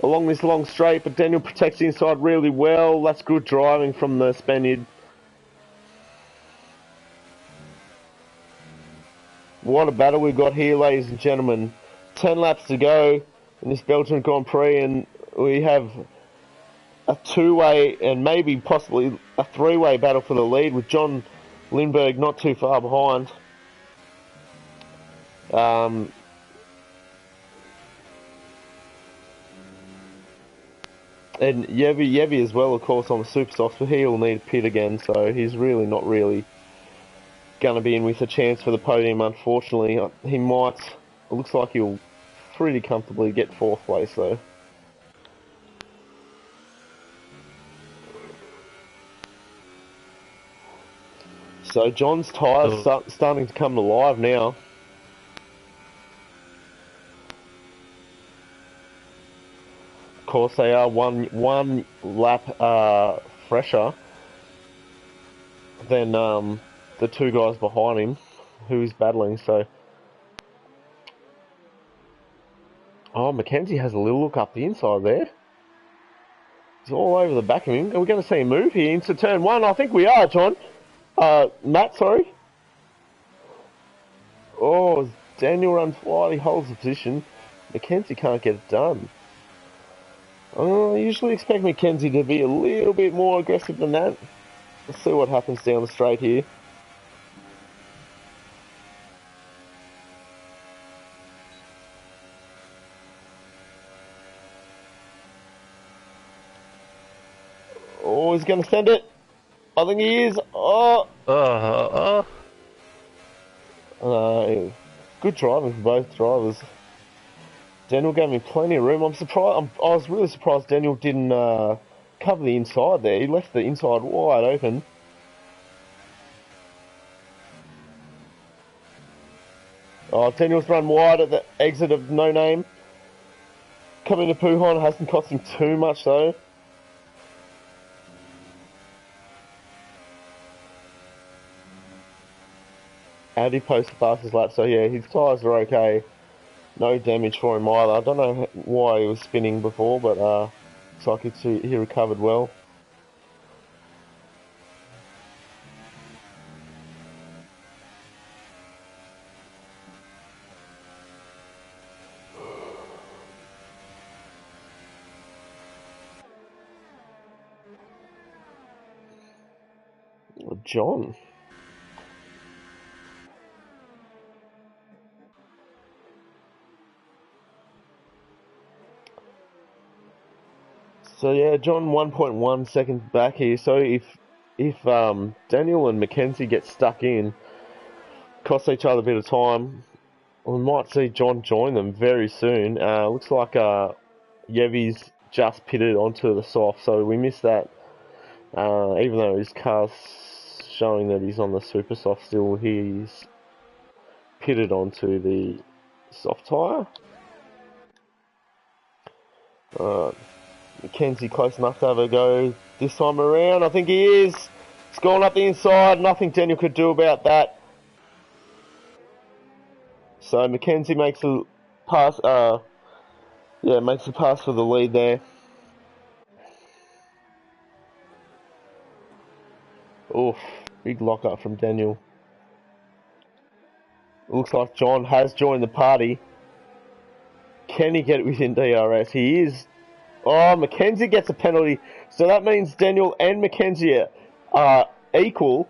along this long straight, but Daniel protects the inside really well. That's good driving from the Spaniard. What a battle we've got here, ladies and gentlemen. 10 laps to go in this Belgian Grand Prix, and we have a two-way and maybe possibly a three-way battle for the lead with John Lindbergh not too far behind. And Yevi as well, of course, on the super softs, but he'll need a pit again, so he's really not going to be in with a chance for the podium, unfortunately. He might, it looks like he'll pretty comfortably get 4th place, though. So John's tyres starting to come alive now. Of course, they are one lap fresher than the two guys behind him who he's battling. So, oh, Mackenzie has a little look up the inside there. He's all over the back of him. Are we going to see him move here into turn 1? I think we are, John. Matt, sorry. Oh, Daniel runs wide. He holds the position. Mackenzie can't get it done. I usually expect Mackenzie to be a little bit more aggressive than that. Let's see what happens down the straight here. Oh, he's going to send it. I think he is. Oh. Good driving for both drivers. Daniel gave me plenty of room. I'm surprised. I was really surprised Daniel didn't cover the inside there. He left the inside wide open. Oh, Daniel's run wide at the exit of No Name. Coming to Pujon hasn't cost him too much though. And he posted the fastest lap, so yeah, his tyres are okay. No damage for him either. I don't know why he was spinning before, but looks like he recovered well. John. So yeah, John 1.1 seconds back here. So if Daniel and Mackenzie get stuck in, cost each other a bit of time, we might see John join them very soon. Looks like Yevi's just pitted onto the soft, so we missed that. Even though his car's showing that he's on the super soft still, he's pitted onto the soft tyre. Mackenzie close enough to have a go this time around. I think he is. It's gone up the inside. Nothing Daniel could do about that. So Mackenzie makes a pass. Makes a pass for the lead there. Oof, big lock up from Daniel. Looks like John has joined the party. Can he get it within DRS? He is. Oh, Mackenzie gets a penalty. So that means Daniel and Mackenzie are equal.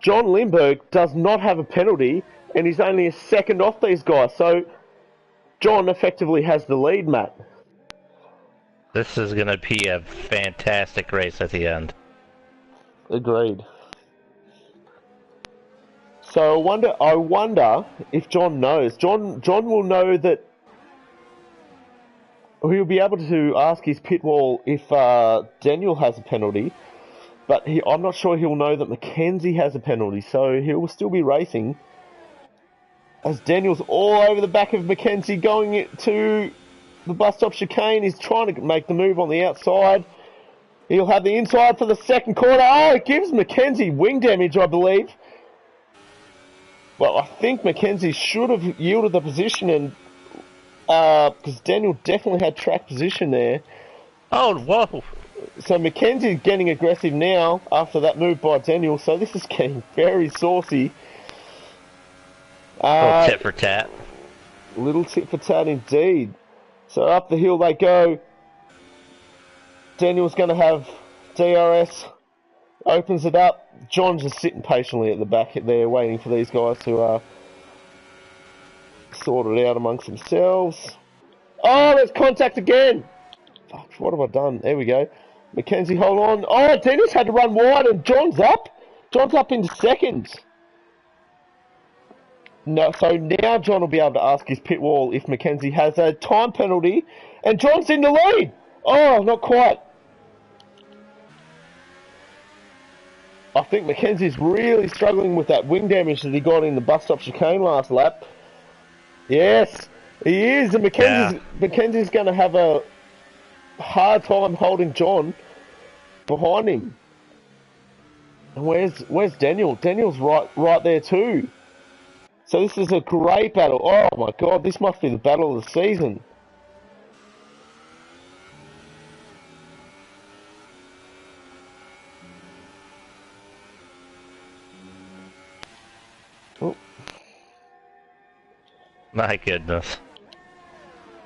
John Lindbergh does not have a penalty, and he's only a second off these guys. So John effectively has the lead, Matt. This is going to be a fantastic race at the end. Agreed. So I wonder if John knows. John will know that. He'll be able to ask his pit wall if Daniel has a penalty, but I'm not sure he'll know that Mackenzie has a penalty, so he'll still be racing. As Daniel's all over the back of Mackenzie going to the bus stop chicane. He's trying to make the move on the outside. He'll have the inside for the second corner. Oh, it gives Mackenzie wing damage, I believe. Well, I think Mackenzie should have yielded the position, and because Daniel definitely had track position there. Oh, whoa. So Mackenzie's getting aggressive now after that move by Daniel. So this is getting very saucy. Little tit for tat. Little tit for tat indeed. So up the hill they go. Daniel's going to have DRS. Opens it up. John's just sitting patiently at the back there, waiting for these guys to sort it out amongst themselves. Oh, there's contact again. Fuck, what have I done? There we go. Mackenzie, hold on. Oh, Dennis had to run wide, and John's up. John's up into seconds. No, so now John will be able to ask his pit wall if Mackenzie has a time penalty, and John's in the lead. Oh, not quite. I think Mackenzie's really struggling with that wing damage that he got in the bus stop chicane last lap. Yes, he is, and Mackenzie's going to have a hard time holding John behind him. And where's Daniel? Daniel's right there too. So this is a great battle. Oh my god, this must be the battle of the season. Oh. My goodness.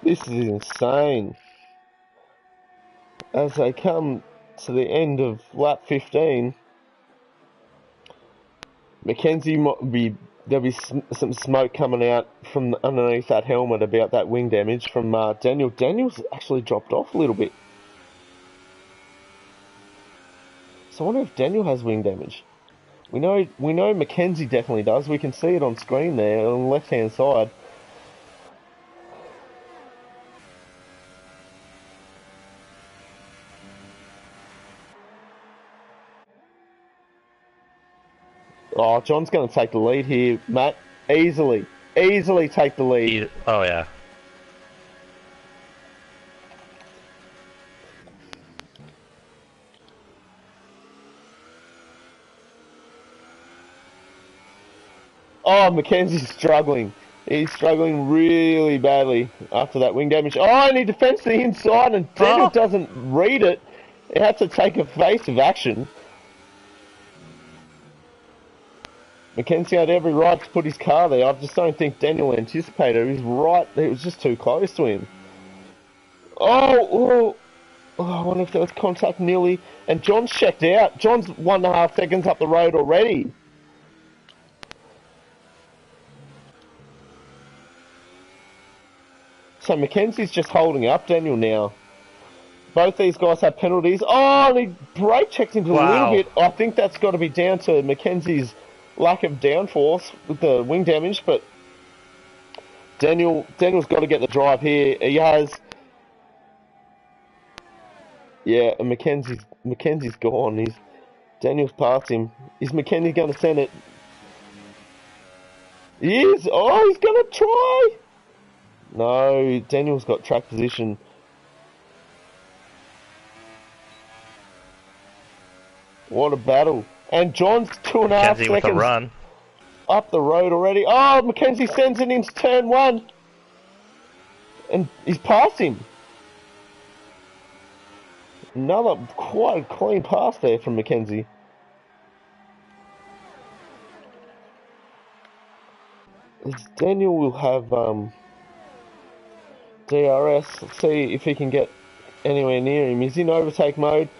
This is insane. As they come to the end of lap 15, Mackenzie there'll be some smoke coming out from underneath that helmet about that wing damage from Daniel. Daniel's actually dropped off a little bit. So I wonder if Daniel has wing damage. We know Mackenzie definitely does. We can see it on screen there on the left hand side. Oh, John's going to take the lead here, Matt. Easily take the lead. Oh, yeah. Oh, Mackenzie's struggling. He's struggling really badly after that wing damage. Oh, and he defends the inside, and Daniel doesn't read it. He has to take evasive action. Mackenzie had every right to put his car there. I just don't think Daniel anticipated. He was right. It was just too close to him. Oh, I wonder if there was contact nearly. And John's checked out. John's 1.5 seconds up the road already. So Mackenzie's just holding up Daniel now. Both these guys have penalties. Oh, and he brake checked him a little bit. I think that's got to be down to Mackenzie's lack of downforce with the wing damage, but Daniel's got to get the drive here. He has, yeah, and Mackenzie's gone. Daniel's past him. Is Mackenzie going to send it? He is. Oh, he's going to try. No, Daniel's got track position. What a battle. And John's 2.5 seconds with a run. Up the road already. Oh, Mackenzie sends it into turn 1. And he's past him. Another quite a clean pass there from Mackenzie. Daniel will have DRS. Let's see if he can get anywhere near him. He's in overtake mode.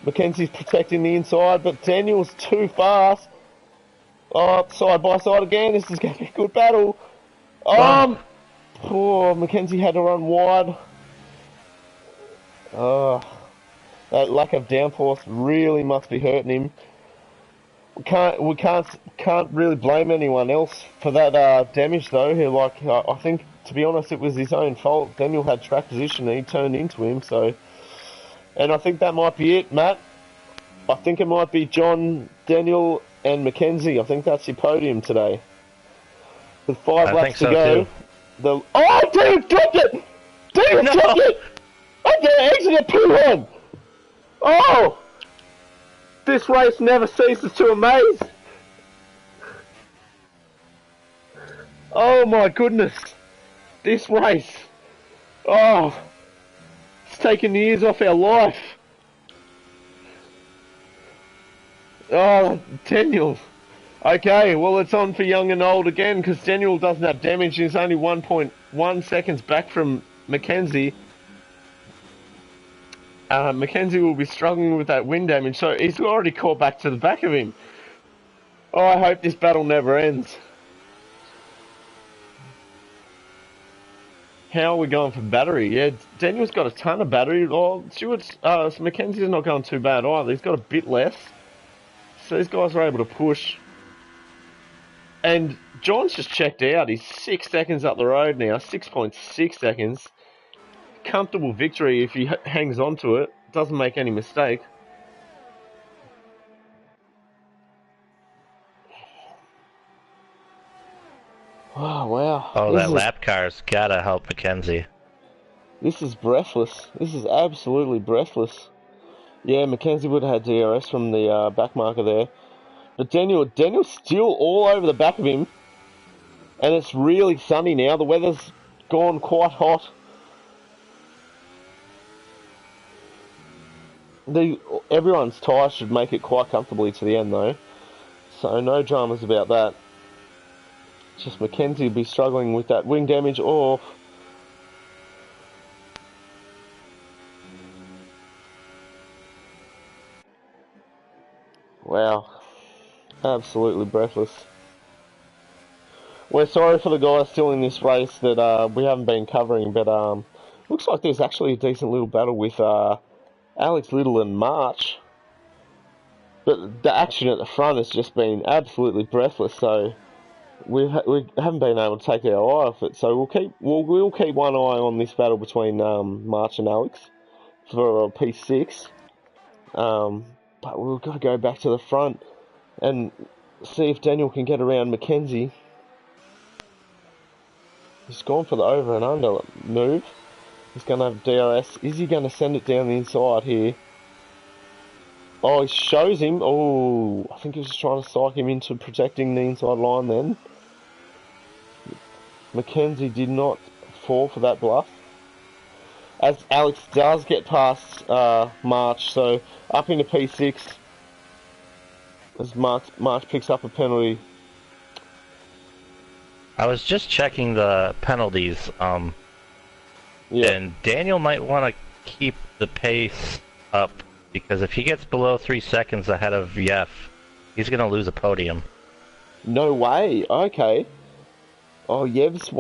Mackenzie's protecting the inside, but Daniel's too fast. Oh, side by side again. This is going to be a good battle. Poor Mackenzie had to run wide. That lack of downforce really must be hurting him. We can't really blame anyone else for that damage though. I think, to be honest, it was his own fault. Daniel had track position and he turned into him, so. And I think that might be it, Matt. I think it might be John, Daniel, and Mackenzie. I think that's your podium today. With 5 laps to go. Oh, dude, dropped it! Daniel, No! take it! Up there, exit at P1! Oh! This race never ceases to amaze! Oh my goodness! This race! Oh! It's taken years off our life! Oh, Daniel! Okay, well it's on for young and old again, because Daniel doesn't have damage, he's only 1.1 seconds back from Mackenzie. Mackenzie will be struggling with that wind damage, so he's already caught back to the back of him. Oh, I hope this battle never ends. How are we going for battery? Yeah, Daniel's got a ton of battery. Oh, Mackenzie's not going too bad either. He's got a bit less. So these guys are able to push. And John's just checked out. He's 6 seconds up the road now. 6.6 seconds. Comfortable victory if he hangs on to it. Doesn't make any mistake. Oh, wow. Oh, that lap car's gotta help Mackenzie. This is breathless. This is absolutely breathless. Yeah, Mackenzie would have had DRS from the back marker there. But Daniel's still all over the back of him. And it's really sunny now. The weather's gone quite hot. Everyone's tyres should make it quite comfortably to the end though. So no dramas about that. Just Mackenzie will be struggling with that wing damage. Oh. Wow. Absolutely breathless. We're sorry for the guys still in this race that we haven't been covering, but looks like there's actually a decent little battle with Alex Little and March. But the action at the front has just been absolutely breathless, so we haven't been able to take our eye off it. So we'll keep one eye on this battle between March and Alex for P6. But we've got to go back to the front and see if Daniel can get around Mackenzie. He's gone for the over and under move. He's going to have DRS. Is he going to send it down the inside here? Oh, he shows him. Oh, I think he was just trying to psych him into protecting the inside line then. Mackenzie did not fall for that bluff. As Alex does get past March, so up into P6. As March picks up a penalty. I was just checking the penalties, Yeah. and Daniel might want to keep the pace up, because if he gets below 3 seconds ahead of Yef, he's going to lose a podium. No way. Okay. Oh, Yev's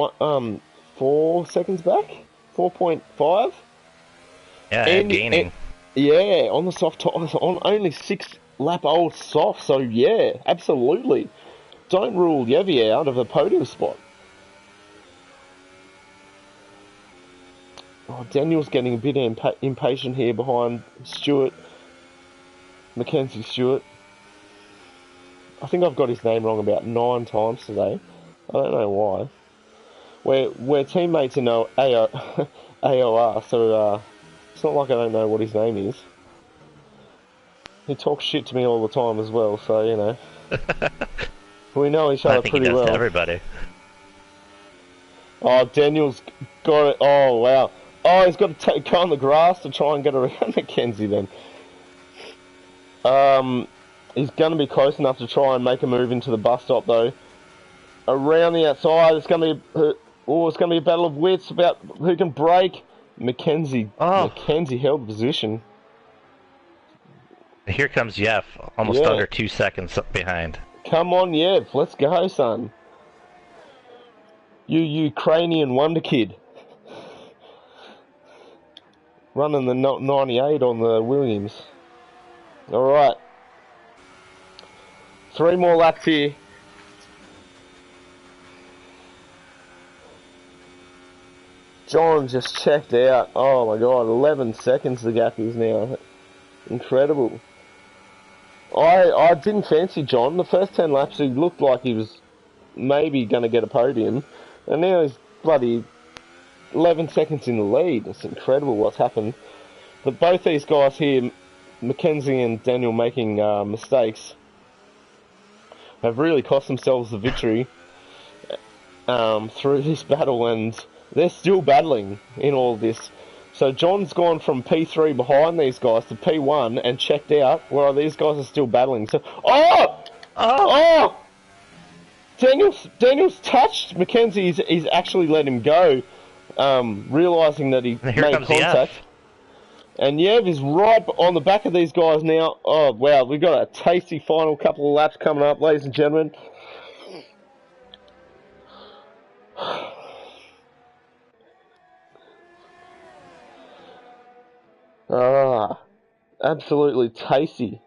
4 seconds back? 4.5? Yeah, gaining. Yeah, on the soft tyres, on only 6 lap old soft, so yeah, absolutely. Don't rule Yevi out of a podium spot. Oh, Daniel's getting a bit impatient here behind Mackenzie Stewart. I think I've got his name wrong about 9 times today. I don't know why. We're teammates in AOR, so it's not like I don't know what his name is. He talks shit to me all the time as well, so you know. We know each other pretty well. I think he does to everybody. Oh, Daniel's got it. Oh, wow. Oh, he's got to go on the grass to try and get around Mackenzie then. He's going to be close enough to try and make a move into the bus stop though. Around the outside, it's going to be a battle of wits about who can break. Mackenzie held the position. Here comes Yef, almost under 2 seconds behind. Come on, Yev, let's go, son. You Ukrainian wonder kid. Running the 98 on the Williams. Alright. 3 more laps here. John just checked out. Oh my god, 11 seconds the gap is now. Incredible. I didn't fancy John. The first 10 laps he looked like he was maybe going to get a podium. And now he's bloody 11 seconds in the lead. It's incredible what's happened. But both these guys here, Mackenzie and Daniel, making mistakes, have really cost themselves the victory through this battle, and they're still battling in all of this. So John's gone from P3 behind these guys to P1 and checked out, while these guys are still battling. So, oh! Daniel's touched Mackenzie. He's actually let him go, realising that he made contact. And Yev is right on the back of these guys now. Oh, wow, we've got a tasty final couple of laps coming up, ladies and gentlemen. Absolutely tasty.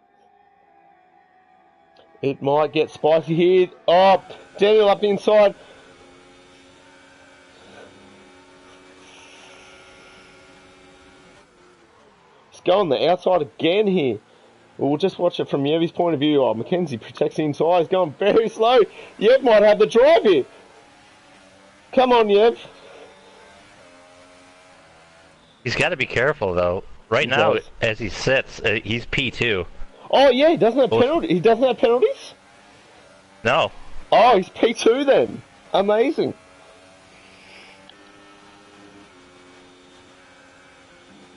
It might get spicy here. Oh, Daniel up the inside. He's going the outside again here. We'll just watch it from Yev's point of view. Oh, Mackenzie protects the inside. He's going very slow. Yev might have the drive here. Come on, Yev. He's got to be careful, though. Right now, as he sits, he's P2. Oh, yeah, he doesn't have penalties. He doesn't have penalties? No. Oh, he's P2 then. Amazing.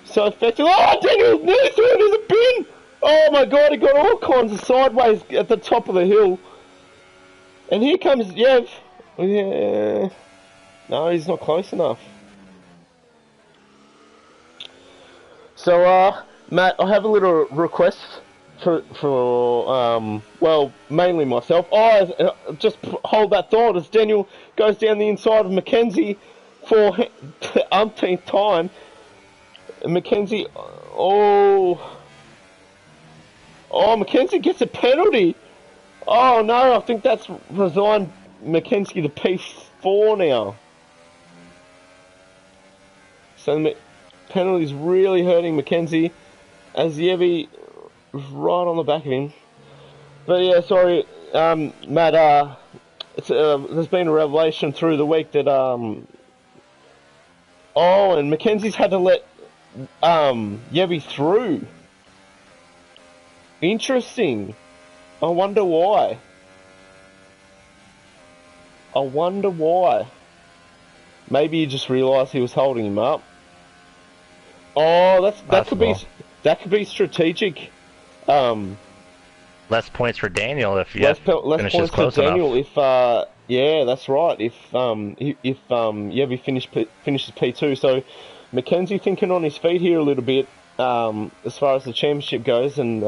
So effective. Oh, Daniel nearly threw it in the bin. Oh my god, he got all kinds of sideways at the top of the hill. And here comes Yev. Yeah. No, he's not close enough. So, Matt, I have a little request for well, mainly myself. Oh, just hold that thought as Daniel goes down the inside of Mackenzie for the umpteenth time. Mackenzie, Mackenzie gets a penalty. Oh no, I think that's resigned Mackenzie to P4 now. So the penalty's really hurting Mackenzie, as Yevi was right on the back of him. But yeah, sorry, Matt. There's been a revelation through the week that and Mackenzie's had to let Yevi through. Interesting. I wonder why. Maybe he just realised he was holding him up. Oh, that could be strategic. Less points for Daniel if Yev finishes close Daniel enough. Yeah, that's right. If Yevi finishes P2, so Mackenzie thinking on his feet here a little bit as far as the championship goes, and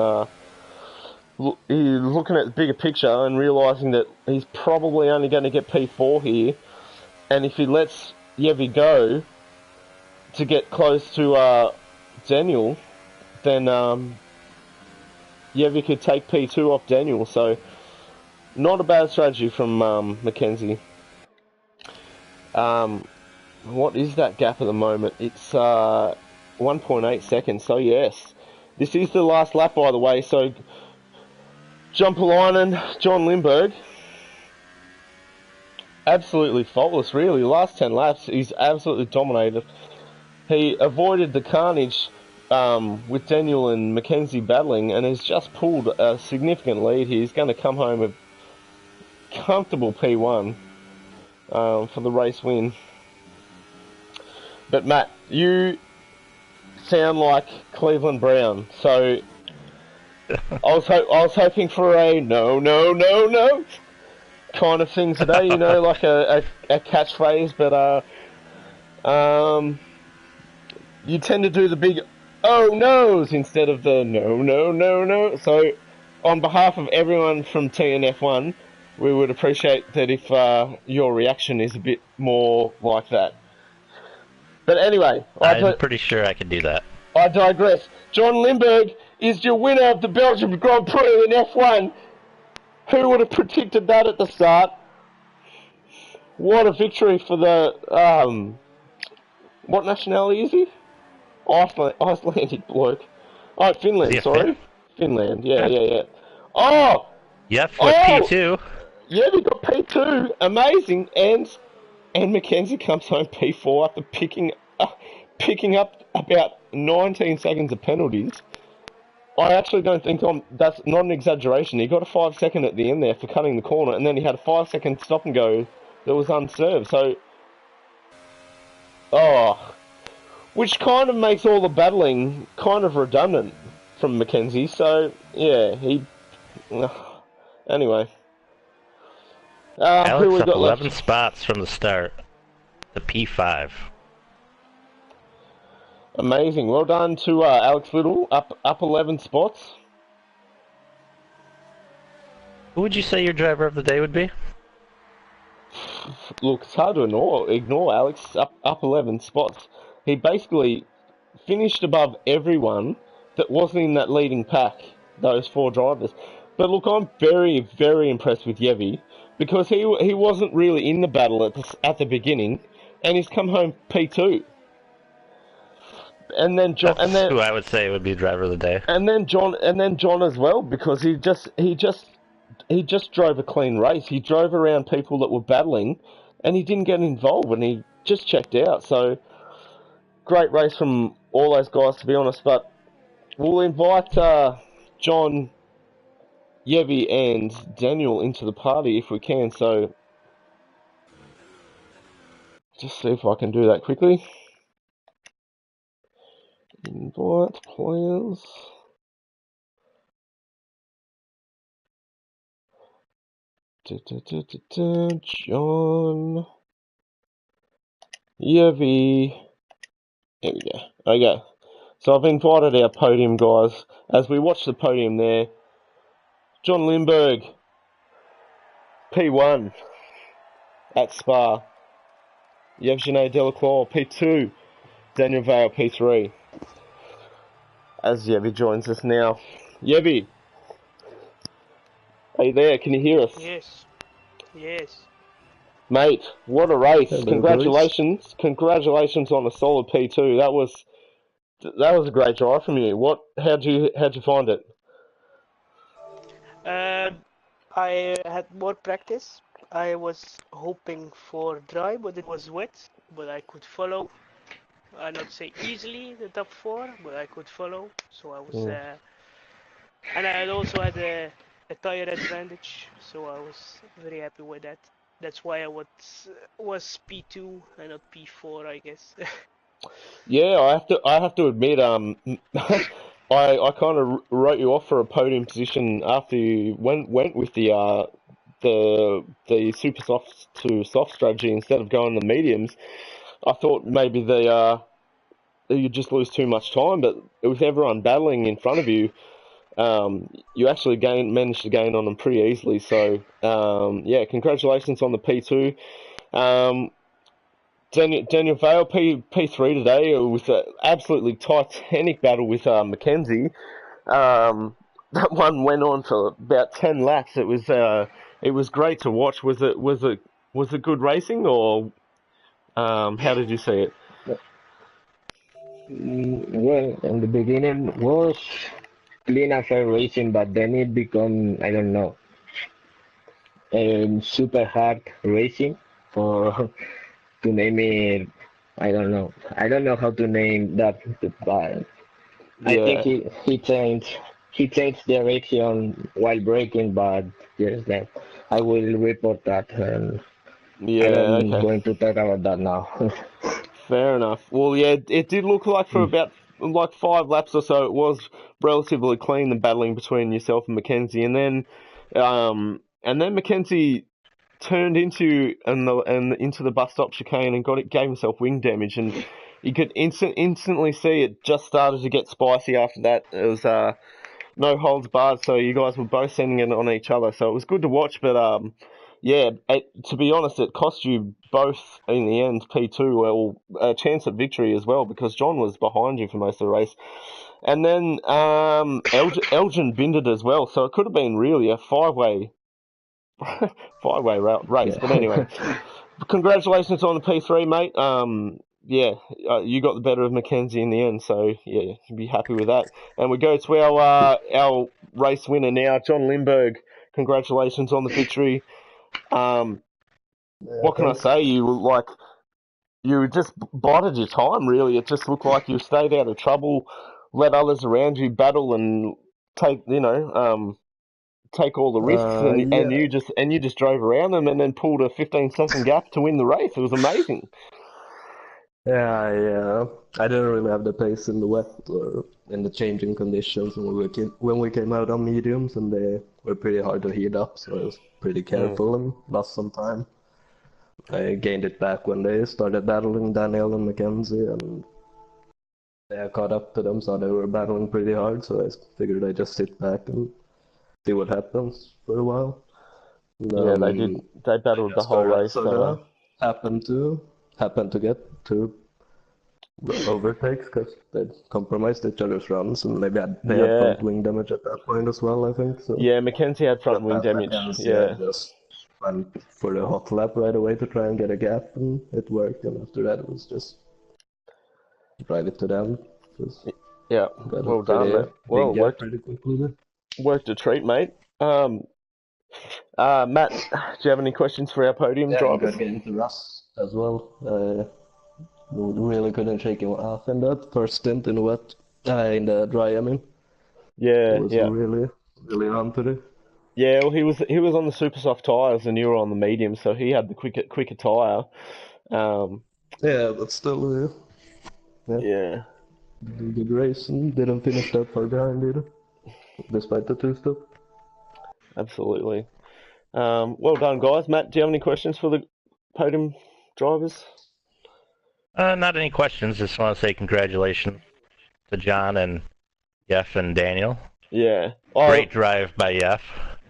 he's looking at the bigger picture and realising that he's probably only going to get P4 here, and if he lets Yevi go to get close to Daniel, then Yevi could take P2 off Daniel, so not a bad strategy from Mackenzie. What is that gap at the moment? It's 1.8 seconds, so yes. This is the last lap, by the way, so Jumpalainen, John Lindberg, absolutely faultless, really. Last 10 laps, he's absolutely dominated. He avoided the carnage with Daniel and Mackenzie battling, and has just pulled a significant lead here. He's going to come home with comfortable P1 for the race win. But Matt, you sound like Cleveland Brown, so I was hoping for a no kind of thing today, you know, like a catchphrase, but you tend to do the big oh no's instead of the no. So on behalf of everyone from TNF1, we would appreciate that if your reaction is a bit more like that. But anyway, I'm pretty sure I can do that. I digress. John Lindberg is your winner of the Belgian Grand Prix in F1. Who would have predicted that at the start? What a victory for the what nationality is he? Icelandic bloke. Oh, Finland, sorry. Finland, yeah. Oh! Yep, with P2. Yeah, we got P2. Amazing. And and Mackenzie comes home P4 after picking up about 19 seconds of penalties. I actually don't think that's not an exaggeration. He got a 5 second at the end there for cutting the corner, and then he had a 5 second stop and go that was unserved. So, which kind of makes all the battling kind of redundant from Mackenzie. So, yeah, anyway. Who Alex we up got 11 left? spots from the start. The P5. Amazing. Well done to Alex Little, up 11 spots. Who would you say your driver of the day would be? Look, it's hard to ignore Alex, up 11 spots. He basically finished above everyone that wasn't in that leading pack, those 4 drivers. But look, I'm very, very impressed with Yevi because he wasn't really in the battle at the beginning, and he's come home P2. And then John, That's who I would say would be driver of the day. and then John as well, because he just drove a clean race. He drove around people that were battling, and he didn't get involved, and he just checked out. So great race from all those guys, to be honest. But we'll invite John, Yevi, and Daniel into the party if we can. So just see if I can do that quickly. Invite players. John, Yevi. There we go. Okay. So I've invited our podium guys. As we watch the podium there, John Lindbergh, P1 at Spa. Yevgeny Delacroix, P2. Daniel Vale, P3. As Yevi joins us now. Yevi, are you there? Can you hear us? Yes, yes. Mate, what a race. Hello, Congratulations. guys. Congratulations on a solid P2. That was a great drive from you. How'd you find it? Uh, I had more practice. I was hoping for dry, but it was wet. But I could follow. I not say easily the top 4, but I could follow. So I was, and I had also had a tire advantage. So I was very happy with that. That's why I was P2 and not P4, I guess. Yeah, I have to admit, I kind of wrote you off for a podium position after you went with the super soft to soft strategy instead of going the mediums. I thought maybe you'd just lose too much time, but with everyone battling in front of you, you actually managed to gain on them pretty easily. So yeah, congratulations on the P2. Um, Daniel Vale, P3 today with an absolutely titanic battle with Mackenzie. That one went on for about 10 laps. It was great to watch. Was it good racing, or how did you see it? Well, in the beginning was clean and fair racing, but then it become, I don't know, super hard racing for to name it. I don't know. I don't know how to name that, but I think Yeah, he changed direction while braking, but yes, that I will report that, and I yeah, don't okay. going to talk about that now. Fair enough. Well, yeah, it did look like for about like 5 laps or so, it was relatively clean, the battling between yourself and Mackenzie, and then Mackenzie turned into the bus stop chicane and gave himself wing damage, and you could instantly see it just started to get spicy after that. It was no holds barred, so you guys were both sending it on each other, so it was good to watch. But yeah, to be honest, it cost you both in the end P2, well, a chance at victory as well, because John was behind you for most of the race, and then Elgin binned it as well, so it could have been really a five-way race. But anyway, Yeah. congratulations on the P3, mate. Yeah, you got the better of Mackenzie in the end, so yeah, you'd be happy with that. And we go to our race winner now, John Lindbergh. Congratulations on the victory. Um, what can I Thanks. say? You just bided your time, really. It just looked like you stayed out of trouble, let others around you battle and take all the risks, Yeah, and you just drove around them and then pulled a 15-second gap to win the race. It was amazing. I didn't really have the pace in the wet or in the changing conditions when we came out on mediums, and they were pretty hard to heat up, so I was pretty Mm. careful and lost some time. I gained it back when they started battling Daniel and Mackenzie, and I caught up to them, so they were battling pretty hard, so I figured I'd just sit back and see what happens for a while. And, Yeah, they did. They I battled the just whole started race. sort of happened to get two overtakes because they compromised each other's runs, and they had Yeah, front wing damage at that point as well, I think. So yeah. Mackenzie had front got wing past damage. Mackenzie, I Yeah, just went for the hot lap right away to try and get a gap, and it worked. And after that, it was just drive it to them. Just yeah. got a Well done, pretty mate. big Well, gap pretty quickly. worked a treat, mate. Matt, do you have any questions for our podium Yeah, and drivers? got getting to Russ as well. Really couldn't shake him off in that first stint in the wet, in the dry. I mean, it Yeah, was yeah, really on today. yeah. Well, he was on the super soft tires, and you were on the medium, so he had the quicker tire. Um, Yeah, but still, yeah, yeah, good race and didn't finish that far behind either, despite the two stop. absolutely. Well done, guys. Matt, do you have any questions for the podium drivers? Not any questions. Just want to say congratulations to John and Jeff and Daniel. Yeah. Oh, Great drive by Jeff.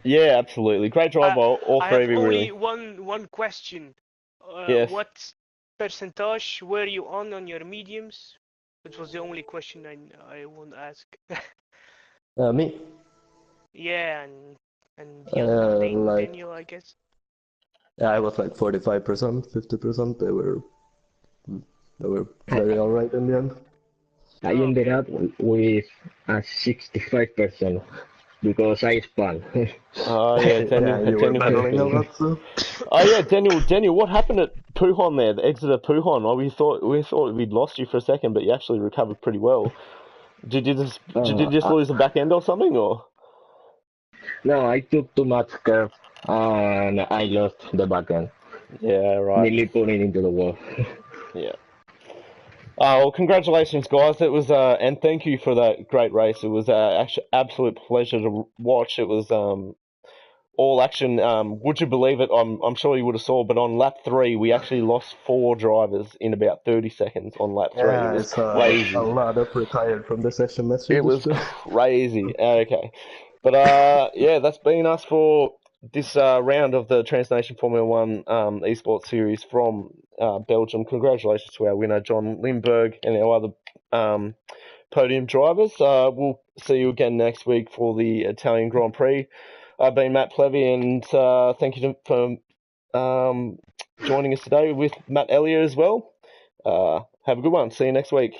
yeah, absolutely. Great drive I by all I three have of you, only really. one question. Yes. What percentage were you on your mediums? Which was the only question I want to ask. Me, Yeah, and the other one, like, Daniel, I guess. yeah, I was like 45%, 50%. They were very alright in the end. I Oh, ended okay. up with a 65% because I spun. Oh, yeah, Yeah, you were Daniel battling a can. lot, so. Oh, yeah, Daniel, what happened at Pujon there, the exit of Pujon? Oh, we thought we'd lost you for a second, but you actually recovered pretty well. Did you just uh, lose the back end or something, or? no, I took too much curve and I lost the back end, Yeah, right. nearly putting into the wall. Yeah. Well, congratulations, guys. It was, and thank you for that great race. It was actually absolute pleasure to watch. It was all action. Would you believe it? I'm sure you would have saw, but on lap 3, we actually lost 4 drivers in about 30 seconds on lap 3. It Yeah, was it's a crazy. lot of retired from the session It messages was too. crazy. Okay, but yeah, that's been us for this round of the Transnation Formula One esports series from Belgium. Congratulations to our winner, John Lindberg, and our other podium drivers. We'll see you again next week for the Italian Grand Prix. I've been Matt Plevy, and thank you for joining us today with Matt Elliott as well. Have a good one. See you next week.